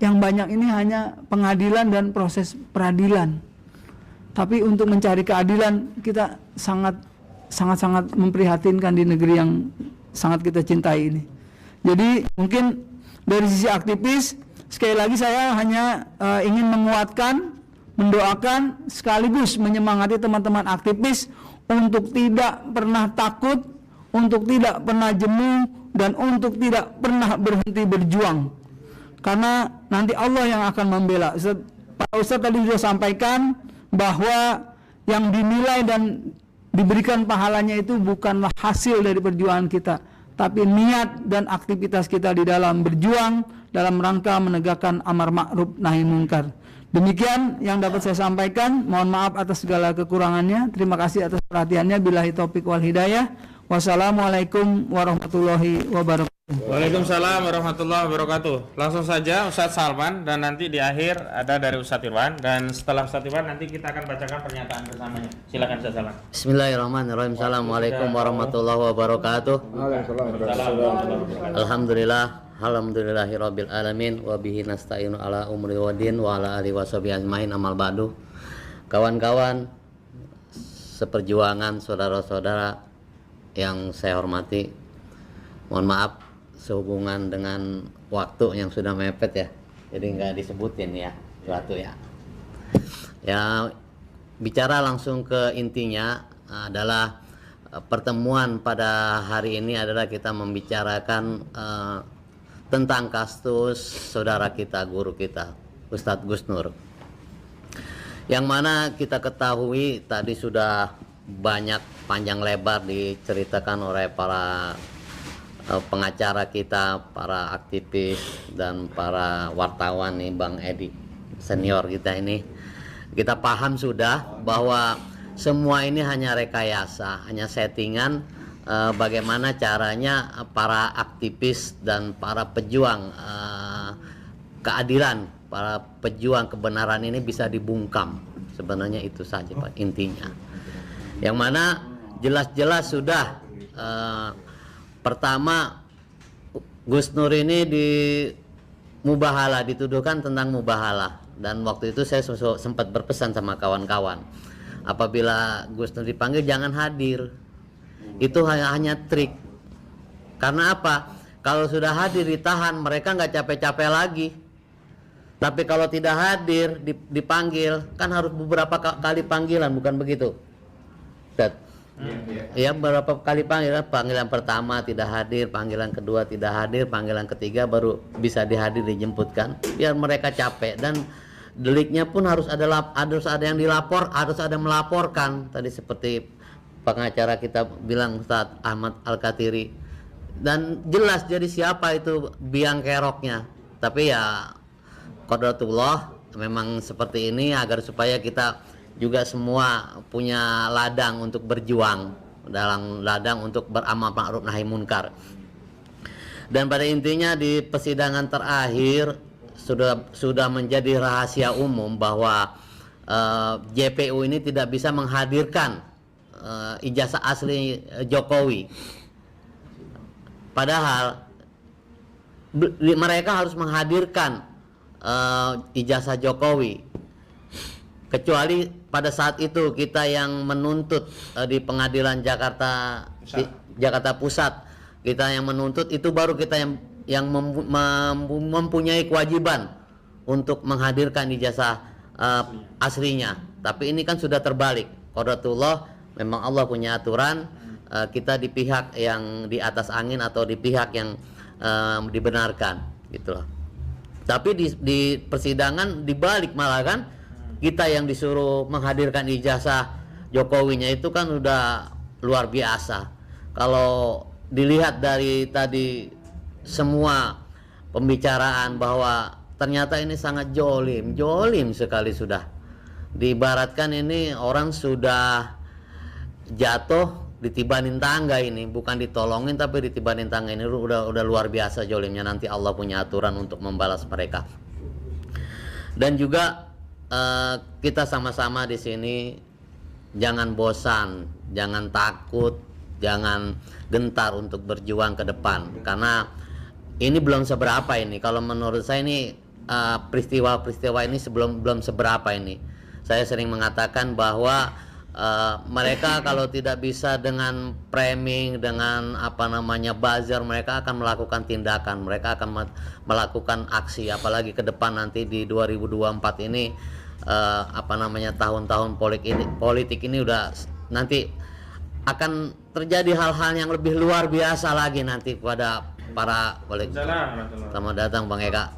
yang banyak ini hanya pengadilan dan proses peradilan. Tapi untuk mencari keadilan kita sangat memprihatinkan di negeri yang sangat kita cintai ini. Jadi mungkin dari sisi aktivis, sekali lagi saya hanya ingin menguatkan, mendoakan, sekaligus menyemangati teman-teman aktivis untuk tidak pernah takut, untuk tidak pernah jemu, dan untuk tidak pernah berhenti berjuang. Karena nanti Allah yang akan membela. Pak Ustadz tadi sudah sampaikan bahwa yang dinilai dan diberikan pahalanya itu bukanlah hasil dari perjuangan kita, tapi niat dan aktivitas kita di dalam berjuang dalam rangka menegakkan amar ma'ruf nahi munkar. Demikian yang dapat saya sampaikan. Mohon maaf atas segala kekurangannya. Terima kasih atas perhatiannya. Billahi taufik wal hidayah. Wassalamualaikum warahmatullahi wabarakatuh. Waalaikumsalam warahmatullahi wabarakatuh. Langsung saja Ustadz Salman, dan nanti di akhir ada dari Ustadz Irwan, dan setelah Ustadz Irwan nanti kita akan bacakan pernyataan bersamanya. Silakan Ustadz Salman. Bismillahirrahmanirrahim. Assalamualaikum warahmatullahi wabarakatuh. Alhamdulillahirabbil alamin wa bihi nasta'inu ala umri waddin wa ala alihi washabihi ajmain, amal ba'du. Kawan-kawan seperjuangan, saudara-saudara yang saya hormati, mohon maaf sehubungan dengan waktu yang sudah mepet ya, jadi nggak disebutin ya waktu ya. Ya, bicara langsung ke intinya adalah pertemuan pada hari ini adalah kita membicarakan tentang kasus saudara kita, guru kita, Ustadz Gus Nur, yang mana kita ketahui tadi sudah banyak panjang lebar diceritakan oleh para pengacara kita, para aktivis dan para wartawan nih, Bang Edi senior kita ini. Kita paham sudah bahwa semua ini hanya rekayasa, hanya settingan bagaimana caranya para aktivis dan para pejuang keadilan, para pejuang kebenaran ini bisa dibungkam. Sebenarnya itu saja Pak intinya. Yang mana jelas-jelas sudah pertama Gus Nur ini dituduhkan tentang mubahalah, dan waktu itu saya sempat berpesan sama kawan-kawan, apabila Gus Nur dipanggil jangan hadir. Itu hanya trik. Karena apa? Kalau sudah hadir ditahan, mereka nggak capek-capek lagi. Tapi kalau tidak hadir dipanggil, kan harus beberapa kali panggilan, bukan begitu? Ya, beberapa kali panggilan pertama tidak hadir, panggilan kedua tidak hadir, panggilan ketiga baru bisa dijemputkan, biar mereka capek. Dan deliknya pun harus ada yang dilapor, harus ada yang melaporkan. Tadi seperti pengacara kita bilang, Ustadz Ahmad Al-Katiri, dan jelas jadi siapa itu biang keroknya. Tapi ya qadratullah memang seperti ini, agar supaya kita juga semua punya ladang untuk berjuang, dalam ladang untuk beramal ma'ruf nahi munkar. Dan pada intinya di persidangan terakhir sudah menjadi rahasia umum bahwa JPU ini tidak bisa menghadirkan ijazah asli Jokowi. Padahal mereka harus menghadirkan ijazah Jokowi. Kecuali pada saat itu kita yang menuntut di pengadilan Jakarta Pusat, kita yang menuntut itu, baru kita yang mempunyai kewajiban untuk menghadirkan ijazah aslinya. Tapi ini kan sudah terbalik. Qadratullah, memang Allah punya aturan, kita di pihak yang di atas angin atau di pihak yang dibenarkan, gitulah. Tapi di persidangan dibalik malah kan, kita yang disuruh menghadirkan ijazah Jokowinya itu kan udah luar biasa. Kalau dilihat dari tadi semua pembicaraan bahwa ternyata ini sangat jolim sekali sudah. Diibaratkan ini orang sudah jatuh ditibanin tangga ini, bukan ditolongin tapi ditibanin tangga ini udah luar biasa jolimnya. Nanti Allah punya aturan untuk membalas mereka. Dan juga kita sama-sama di sini jangan bosan, jangan takut, jangan gentar untuk berjuang ke depan, karena ini belum seberapa ini. Kalau menurut saya ini peristiwa-peristiwa ini belum seberapa ini. Saya sering mengatakan bahwa mereka kalau tidak bisa dengan framing, dengan buzzer, mereka akan melakukan tindakan, mereka akan melakukan aksi. Apalagi ke depan nanti di 2024 ini tahun-tahun politik ini udah nanti akan terjadi hal-hal yang lebih luar biasa lagi nanti kepada para selamat datang Bang Eka.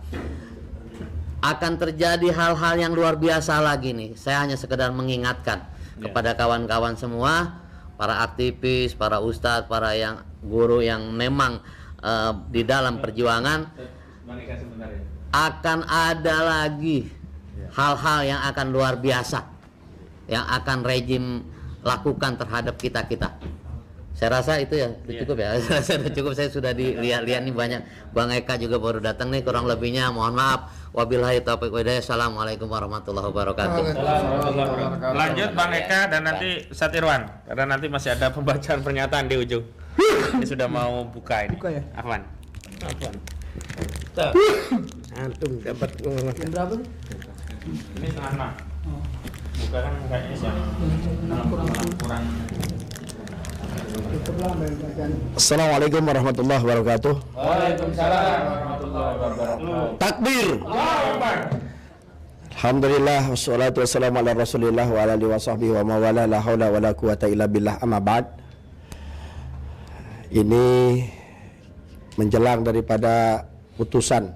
Akan terjadi hal-hal yang luar biasa lagi nih. Saya hanya sekedar mengingatkan kepada kawan-kawan semua, para aktivis, para ustadz, para yang guru yang memang di dalam perjuangan, akan ada lagi hal-hal yang akan luar biasa yang akan rejim lakukan terhadap kita. Saya rasa itu ya cukup ya. Saya sudah cukup, saya sudah dilihat-lihat nih banyak. Bang Eka juga baru datang nih, kurang lebihnya mohon maaf. Wabillahi taufiq wa hidayah. Assalamualaikum warahmatullahi wabarakatuh. Lanjut Bang Eka dan nanti Ustaz Irwan, karena nanti masih ada pembacaan pernyataan di ujung. Ini sudah mau buka ini. Buka ya? Afwan. Antum dapat Jam berapa sih? Ini setengah 6. Buka kan kayaknya kurang. Assalamualaikum warahmatullahi wabarakatuh. Waalaikumsalam warahmatullahi wabarakatuh. Takbir. Alhamdulillah wassalatu wassalamu ala Rasulillah wa ala alihi washabbihi wa mawala la haula wala quwata illa billah amma ba'd. Ini menjelang daripada putusan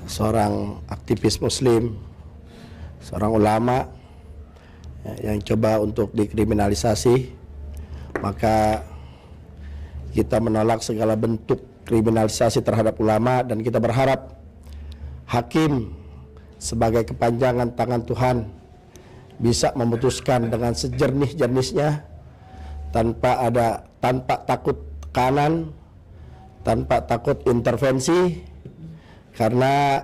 seorang aktivis muslim, seorang ulama yang coba untuk dikriminalisasi, maka kita menolak segala bentuk kriminalisasi terhadap ulama dan kita berharap hakim sebagai kepanjangan tangan Tuhan bisa memutuskan dengan sejernih-jernihnya tanpa takut tekanan, tanpa takut intervensi, karena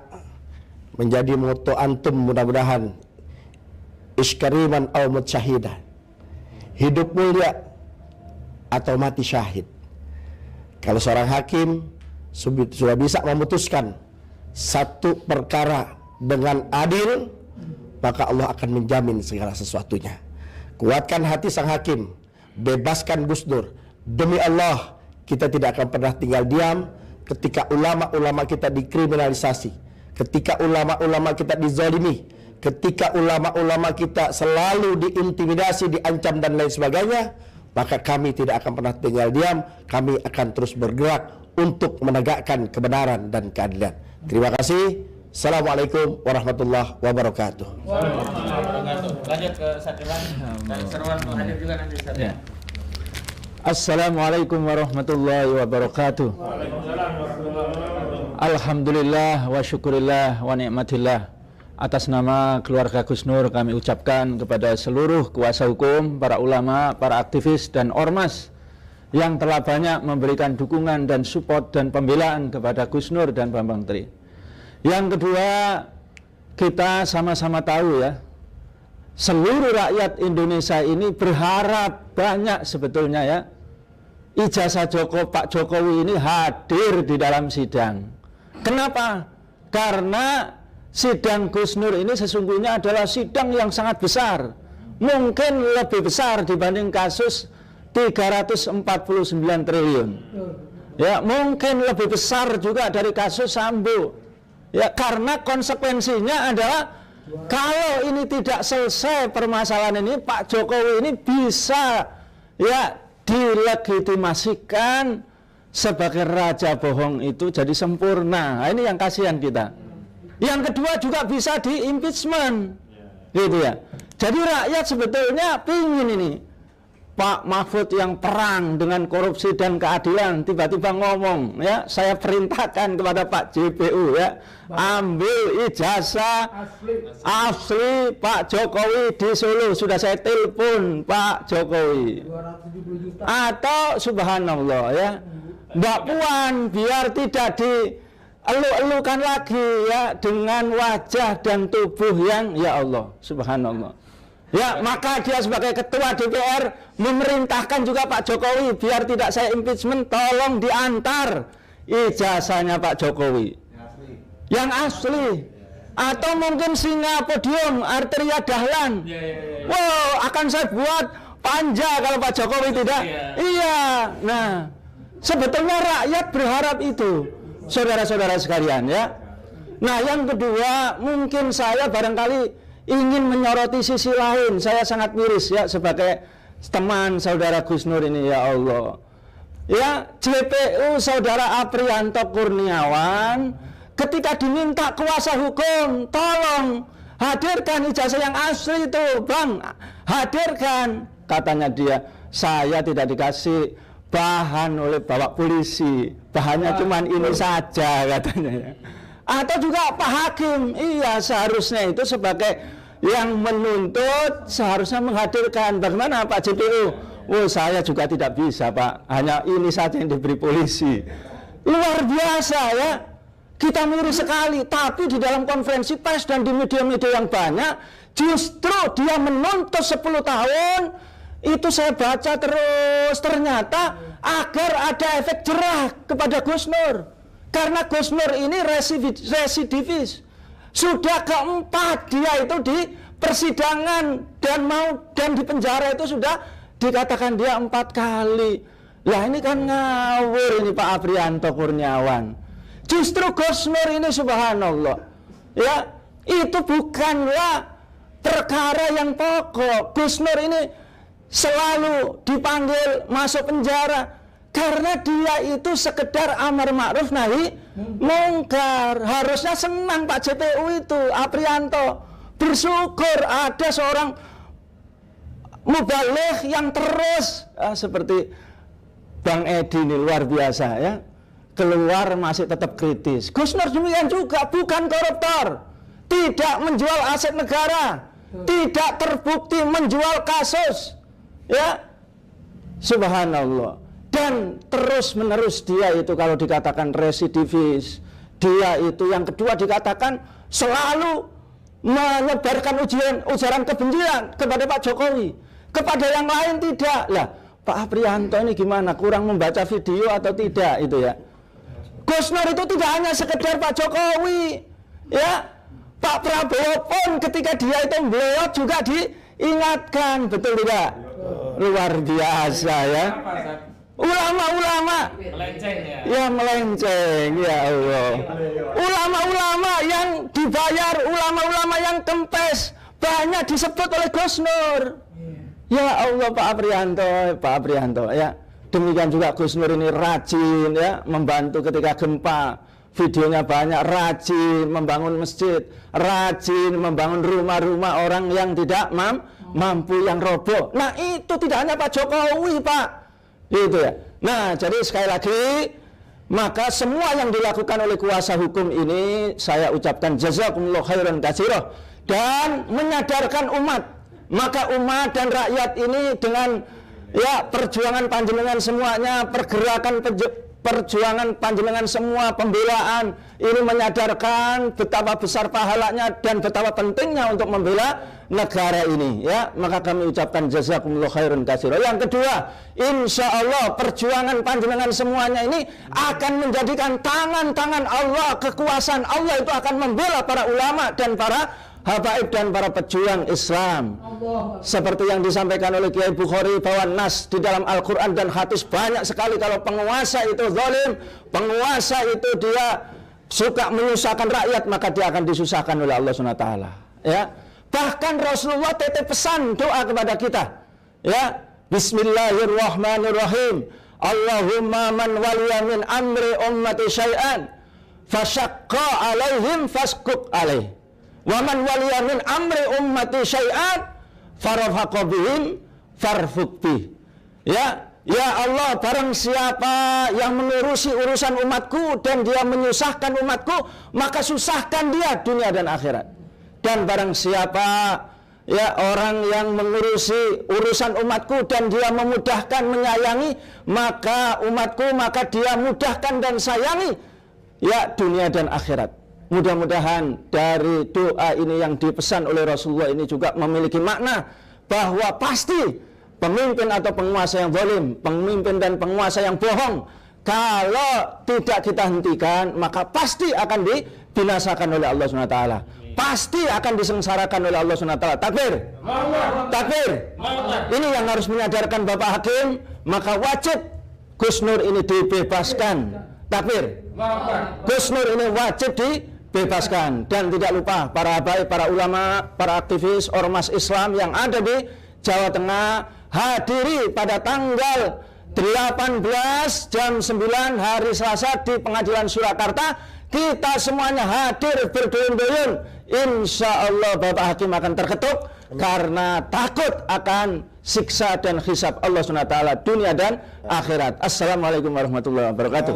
menjadi moto antum mudah-mudahan iskariman aw mutsyahidah, hidup mulia atau mati syahid. Kalau seorang hakim sudah bisa memutuskan satu perkara dengan adil, maka Allah akan menjamin segala sesuatunya. Kuatkan hati sang hakim, bebaskan Gus Dur. Demi Allah, kita tidak akan pernah tinggal diam ketika ulama-ulama kita dikriminalisasi, ketika ulama-ulama kita dizalimi, ketika ulama-ulama kita selalu diintimidasi, diancam dan lain sebagainya. Maka kami tidak akan pernah tinggal diam, kami akan terus bergerak untuk menegakkan kebenaran dan keadilan. Terima kasih. Assalamualaikum warahmatullahi wabarakatuh. Lanjut ke Satriwan dan seruan hadir juga nanti Ustaz. Ya. Assalamualaikum warahmatullahi wabarakatuh. Alhamdulillah wa syukurillah wa ni'matillah. Atas nama keluarga Gus Nur kami ucapkan kepada seluruh kuasa hukum, para ulama, para aktivis dan ormas yang telah banyak memberikan dukungan dan support dan pembelaan kepada Gus Nur dan Bambang Tri. Yang kedua, kita sama-sama tahu ya, seluruh rakyat Indonesia ini berharap banyak sebetulnya ya, ijazah Pak Jokowi ini hadir di dalam sidang. Kenapa? Karena sidang Gus Nur ini sesungguhnya adalah sidang yang sangat besar, mungkin lebih besar dibanding kasus 349 triliun. Ya, mungkin lebih besar juga dari kasus Sambo. Ya, karena konsekuensinya adalah kalau ini tidak selesai permasalahan ini, Pak Jokowi ini bisa ya dilegitimasikan sebagai raja bohong itu jadi sempurna. Nah, ini yang kasihan kita. Yang kedua juga bisa di impeachment, gitu ya. Jadi rakyat sebetulnya pingin ini Pak Mahfud yang perang dengan korupsi dan keadilan tiba-tiba ngomong, ya, saya perintahkan kepada Pak JPU, ya, ambil ijazah asli Pak Jokowi di Solo. Sudah saya telepon Pak Jokowi. Atau subhanallah, ya, Mbak Puan biar tidak dielu-elukan lagi, ya, dengan wajah dan tubuh yang, ya Allah, subhanallah. Ya, maka dia sebagai ketua DPR memerintahkan juga Pak Jokowi biar tidak saya impeachment, tolong diantar ijazahnya Pak Jokowi yang asli. Atau mungkin singa podium Arteria Dahlan. Wow, akan saya buat panja kalau Pak Jokowi tidak. Iya. Nah, sebetulnya rakyat berharap itu, saudara-saudara sekalian, ya. Nah, yang kedua, mungkin saya barangkali ingin menyoroti sisi lain. Saya sangat miris, ya, sebagai teman saudara Gus Nur ini, ya Allah. Ya, JPU saudara Aprianto Kurniawan ketika diminta kuasa hukum, tolong hadirkan ijazah yang asli itu, Bang. Hadirkan. Katanya dia, saya tidak dikasih bahan oleh bapak polisi. Bahannya cuma ini saja, katanya. Atau juga Pak Hakim, iya, seharusnya itu sebagai yang menuntut seharusnya menghadirkan. Bagaimana Pak JPU? Oh, saya juga tidak bisa, Pak, hanya ini saja yang diberi polisi. Luar biasa, ya. Kita miris sekali. Tapi di dalam konferensi pers dan di media-media yang banyak, justru dia menuntut 10 tahun. Itu saya baca terus, ternyata agar ada efek jerah kepada Gus Nur. Karena Gus Nur ini residivis. Sudah keempat dia itu di persidangan dan di penjara itu sudah dikatakan dia 4 kali. Lah ini kan ngawur ini Pak Aprianto Kurniawan. Justru Gus Nur ini subhanallah, ya, itu bukanlah perkara yang pokok. Gus Nur ini selalu dipanggil masuk penjara karena dia itu sekedar amar ma'ruf nahi mungkar. Harusnya senang Pak JPU itu, Aprianto, bersyukur ada seorang mubaligh yang terus seperti Bang Edi ini, luar biasa, ya, keluar masih tetap kritis. Gus Nur demikian juga, bukan koruptor, tidak menjual aset negara, tidak terbukti menjual kasus, ya, subhanallah. Dan terus menerus dia itu kalau dikatakan residivis, dia itu yang kedua dikatakan selalu menyebarkan ujaran kebencian kepada Pak Jokowi, kepada yang lain tidak. Lah, Pak Aprianto ini gimana, kurang membaca video atau tidak itu, ya. Gus Nur itu tidak hanya sekedar Pak Jokowi, ya, Pak Prabowo pun ketika dia itu beliau juga diingatkan, betul tidak? Luar biasa, ya. Ulama-ulama melenceng, ya, melenceng, ya Allah. Ulama-ulama yang dibayar, ulama-ulama yang kempes banyak disebut oleh Gus Nur. Ya Allah, Pak Aprianto, ya. Demikian juga Gus Nur ini rajin, ya, membantu ketika gempa. Videonya banyak, rajin membangun masjid, rajin membangun rumah-rumah orang yang tidak mampu, yang roboh. Nah, itu tidak hanya Pak Jokowi, Pak. Itu, ya. Nah, jadi sekali lagi, maka semua yang dilakukan oleh kuasa hukum ini saya ucapkan jazakumullah khairan katsira dan menyadarkan umat. Maka umat dan rakyat ini dengan, ya, perjuangan panjenengan semuanya, perjuangan panjenengan semua, pembelaan ini menyadarkan betapa besar pahalanya dan betapa pentingnya untuk membela negara ini, ya. Maka kami ucapkan jazakumullah khairan katsira. Yang kedua, insya Allah perjuangan panjenengan semuanya ini akan menjadikan tangan-tangan Allah, kekuasaan Allah itu akan membela para ulama dan para habaib dan para pejuang Islam. Seperti yang disampaikan oleh Kiai Bukhari bahwa nas di dalam Al-Quran dan hadis banyak sekali kalau penguasa itu zalim, penguasa itu dia suka menyusahkan rakyat, maka dia akan disusahkan oleh Allah SWT, ya. Bahkan Rasulullah titip pesan doa kepada kita, ya, Bismillahirrahmanirrahim, Allahumma man waliya min amri ummati syai'an fasyaqqa alaihim faskuk alaih. Wa man waliya min amri ummati syai'an farafaqqa bihim farfuq bih. Ya Allah, barang siapa yang mengurusi urusan umatku dan dia menyusahkan umatku, maka susahkan dia dunia dan akhirat. Dan barang siapa orang yang mengurusi urusan umatku dan dia memudahkan, menyayangi maka umatku, maka dia mudahkan dan sayangi dunia dan akhirat. Mudah-mudahan dari doa ini yang dipesan oleh Rasulullah ini juga memiliki makna bahwa pasti pemimpin atau penguasa yang zalim, pemimpin dan penguasa yang bohong, kalau tidak kita hentikan maka pasti akan dibinasakan oleh Allah SWT. Pasti akan disengsarakan oleh Allah SWT. Takbir. Takbir. Ini yang harus menyadarkan Bapak Hakim. Maka wajib Gus Nur ini dibebaskan. Takbir. Gus Nur ini wajib dibebaskan. Dan tidak lupa para habaib, para ulama, para aktivis ormas Islam yang ada di Jawa Tengah, hadiri pada tanggal 18 jam 9 hari Selasa di Pengadilan Surakarta. Kita semuanya hadir berduyun-duyun. Insya Allah Bapak Hakim akan terketuk karena takut akan siksa dan hisab Allah SWT dunia dan akhirat. Assalamualaikum warahmatullahi wabarakatuh.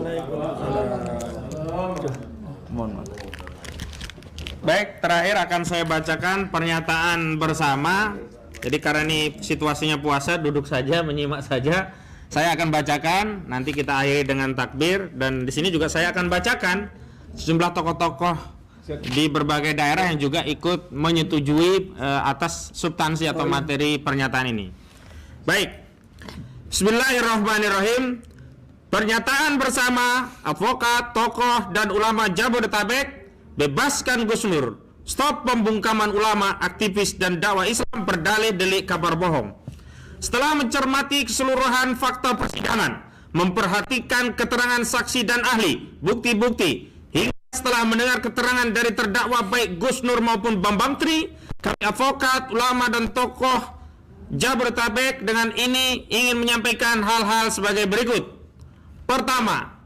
Baik, terakhir akan saya bacakan pernyataan bersama. Jadi karena ini situasinya puasa, duduk saja, menyimak saja. Saya akan bacakan, nanti kita akhiri dengan takbir. Dan di sini juga saya akan bacakan sejumlah tokoh-tokoh di berbagai daerah yang juga ikut menyetujui atas substansi atau materi pernyataan ini. Baik, Bismillahirrahmanirrahim. Pernyataan bersama advokat, tokoh, dan ulama Jabodetabek, bebaskan Gus Nur, stop pembungkaman ulama, aktivis, dan dakwah Islam berdalih delik kabar bohong. Setelah mencermati keseluruhan fakta persidangan, memperhatikan keterangan saksi dan ahli, bukti-bukti, hingga setelah mendengar keterangan dari terdakwa baik Gus Nur maupun Bambang Tri, kami advokat, ulama, dan tokoh Jabodetabek dengan ini ingin menyampaikan hal-hal sebagai berikut. Pertama,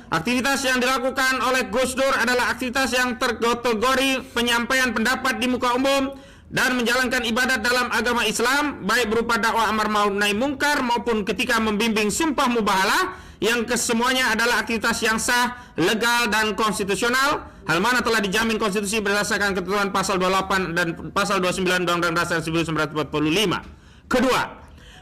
aktivitas yang dilakukan oleh Gus Nur adalah aktivitas yang terkategori penyampaian pendapat di muka umum dan menjalankan ibadat dalam agama Islam, baik berupa dakwah amar ma'ruf nahi mungkar maupun ketika membimbing sumpah mubahalah, yang kesemuanya adalah aktivitas yang sah, legal, dan konstitusional, hal mana telah dijamin konstitusi berdasarkan ketentuan pasal 28 dan pasal 29 Undang-Undang Dasar 1945. Kedua,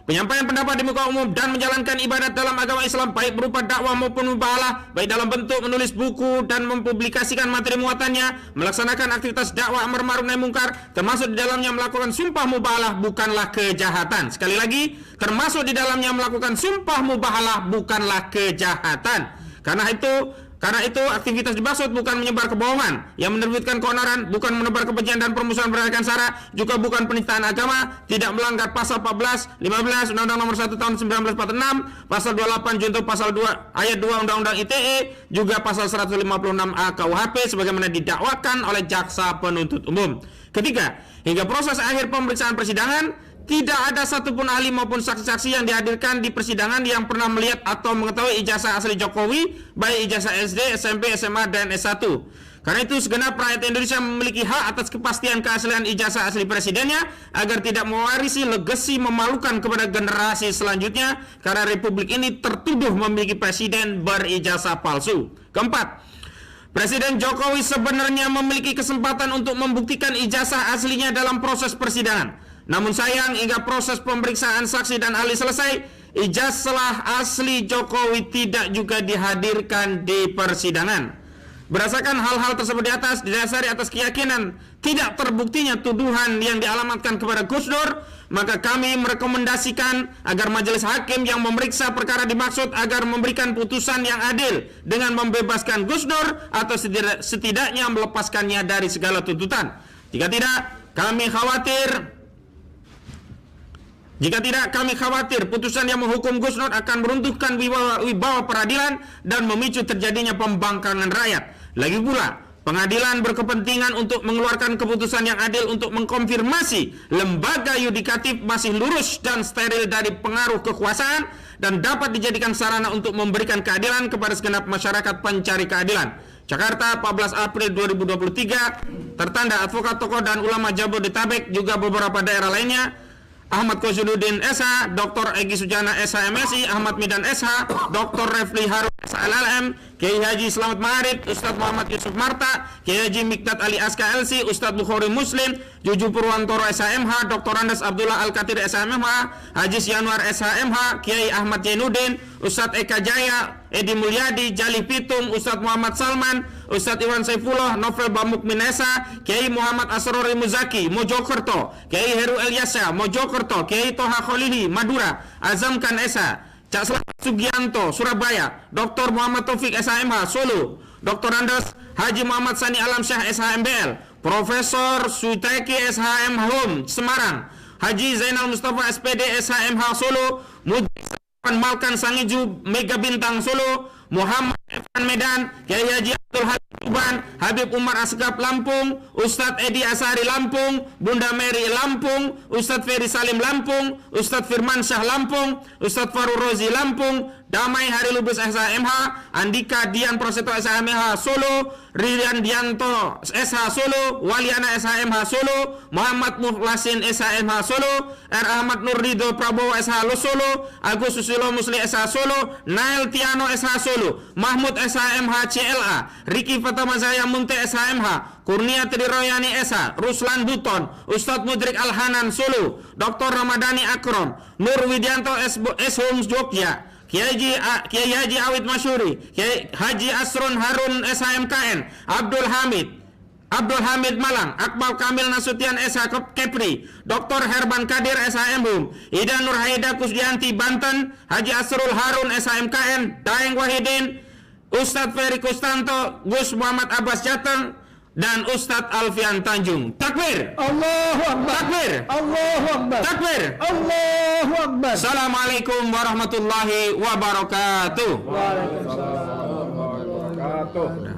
penyampaian pendapat di muka umum dan menjalankan ibadat dalam agama Islam baik berupa dakwah maupun mubahalah, baik dalam bentuk menulis buku dan mempublikasikan materi muatannya, melaksanakan aktivitas dakwah amar ma'ruf nahi mungkar, termasuk di dalamnya melakukan sumpah mubahalah, bukanlah kejahatan. Sekali lagi, termasuk di dalamnya melakukan sumpah mubahalah bukanlah kejahatan. Karena itu aktivitas dimaksud bukan menyebar kebohongan yang menerbitkan keonaran, bukan menebar kebencian dan permusuhan berdasarkan sara, juga bukan penistaan agama, tidak melanggar pasal 14, 15 Undang-Undang Nomor 1 Tahun 1946, pasal 28 junto pasal 2 ayat 2 Undang-Undang ITE, juga pasal 156A KUHP sebagaimana didakwakan oleh jaksa penuntut umum. Ketiga, hingga proses akhir pemeriksaan persidangan, tidak ada satupun ahli maupun saksi-saksi yang dihadirkan di persidangan yang pernah melihat atau mengetahui ijazah asli Jokowi, baik ijazah SD, SMP, SMA, dan S1. Karena itu segenap rakyat Indonesia memiliki hak atas kepastian keaslian ijazah asli presidennya agar tidak mewarisi legasi memalukan kepada generasi selanjutnya, karena republik ini tertuduh memiliki presiden berijazah palsu. Keempat, Presiden Jokowi sebenarnya memiliki kesempatan untuk membuktikan ijazah aslinya dalam proses persidangan. Namun sayang, hingga proses pemeriksaan saksi dan ahli selesai, ijazah asli Jokowi tidak juga dihadirkan di persidangan. Berdasarkan hal-hal tersebut di atas, didasari atas keyakinan tidak terbuktinya tuduhan yang dialamatkan kepada Gus Nur, maka kami merekomendasikan agar majelis hakim yang memeriksa perkara dimaksud agar memberikan putusan yang adil dengan membebaskan Gus Nur atau setidaknya melepaskannya dari segala tuntutan. Jika tidak, kami khawatir putusan yang menghukum Gus Nur akan meruntuhkan wibawa peradilan dan memicu terjadinya pembangkangan rakyat. Lagi pula, Pengadilan berkepentingan untuk mengeluarkan keputusan yang adil untuk mengkonfirmasi lembaga yudikatif masih lurus dan steril dari pengaruh kekuasaan dan dapat dijadikan sarana untuk memberikan keadilan kepada segenap masyarakat pencari keadilan. Jakarta, 14 April 2023. Tertanda advokat tokoh dan ulama Jabodetabek, juga beberapa daerah lainnya: Ahmad Kozuddin SH, Dr. Egy Sujana SH MSI, Ahmad Midan SH, Dr. Refli Harun SH LLM, Kiai Haji Slamet Ma'arif, Ustadz Muhammad Yusuf Marta, Kiai Haji Mikdad Ali Aska LC, Ustadz Bukhari Muslim, Juju Purwantoro SHMH, Dr. Andes Abdullah Al-Katir SHMH, Haji Yanuar SHMH, Kiai Ahmad Jainuddin, Ustadz Eka Jaya, Edi Mulyadi, Jali Pitung, Ustadz Muhammad Salman, Ustadz Iwan Saifullah, Novel Bamukmin Esa, Kiai Muhammad Asrori Muzaki, Mojokerto, Kiai Heru Elyasa, Mojokerto, Kiai Toha Kholili, Madura, Azamkan Esa, Cak Selamat Sugianto, Surabaya, Dr. Muhammad Taufik SHMH, Solo, Dr. Andes Haji Muhammad Sani Alamsyah SHMBL, Profesor Suiteki SHM Home, Semarang, Haji Zainal Mustafa SPD SHMH Solo, Mujizan Malkan Sangiju Mega Bintang Solo, Muhammad Evan Medan, Kiai Haji Abdul Habib Tuban, Habib Umar Asgaf Lampung, Ustadz Edi Asari Lampung, Bunda Mary Lampung, Ustadz Ferry Salim Lampung, Ustadz Firman Syah Lampung, Ustadz Farul Rozi Lampung, Damai Hari Lubis SHMH, Andika Dian Prasetyo SHMH Solo, Ririan Dianto SH Solo, Waliana SHMH Solo, Muhammad Muhlasin SHMH Solo, R. Ahmad Nur Ridho Prabowo SH Solo, Agus Susilo Musli SH Solo, Nail Tiano SH Solo, Mahmud SHMH CLA, Riki Fatama Zaya Munte SHMH, Kurnia Triroyani SH, Ruslan Buton, Ustadz Mudrik Al-Hanan Solo, Dr. Ramadhani Akrom, Nur Widianto S. Homs Jogja, Kiai Haji Awid Masyuri, Kiai Haji Asron Harun SHMKN, Abdul Hamid Malang, Akmal Kamil Nasution SH Kepri, Dr. Herban Kadir SHM Hum, Ida Nur Haida Kusdianti Banten, Haji Asrul Harun SHMKN, Daeng Wahidin, Ustadz Ferry Kustanto, Gus Muhammad Abbas Jateng, dan Ustadz Alfian Tanjung. Takbir! Allahu Akbar! Takbir! Allahu Akbar! Takbir! Allahu Akbar! Assalamualaikum warahmatullahi wabarakatuh. Waalaikumsalam warahmatullahi wabarakatuh.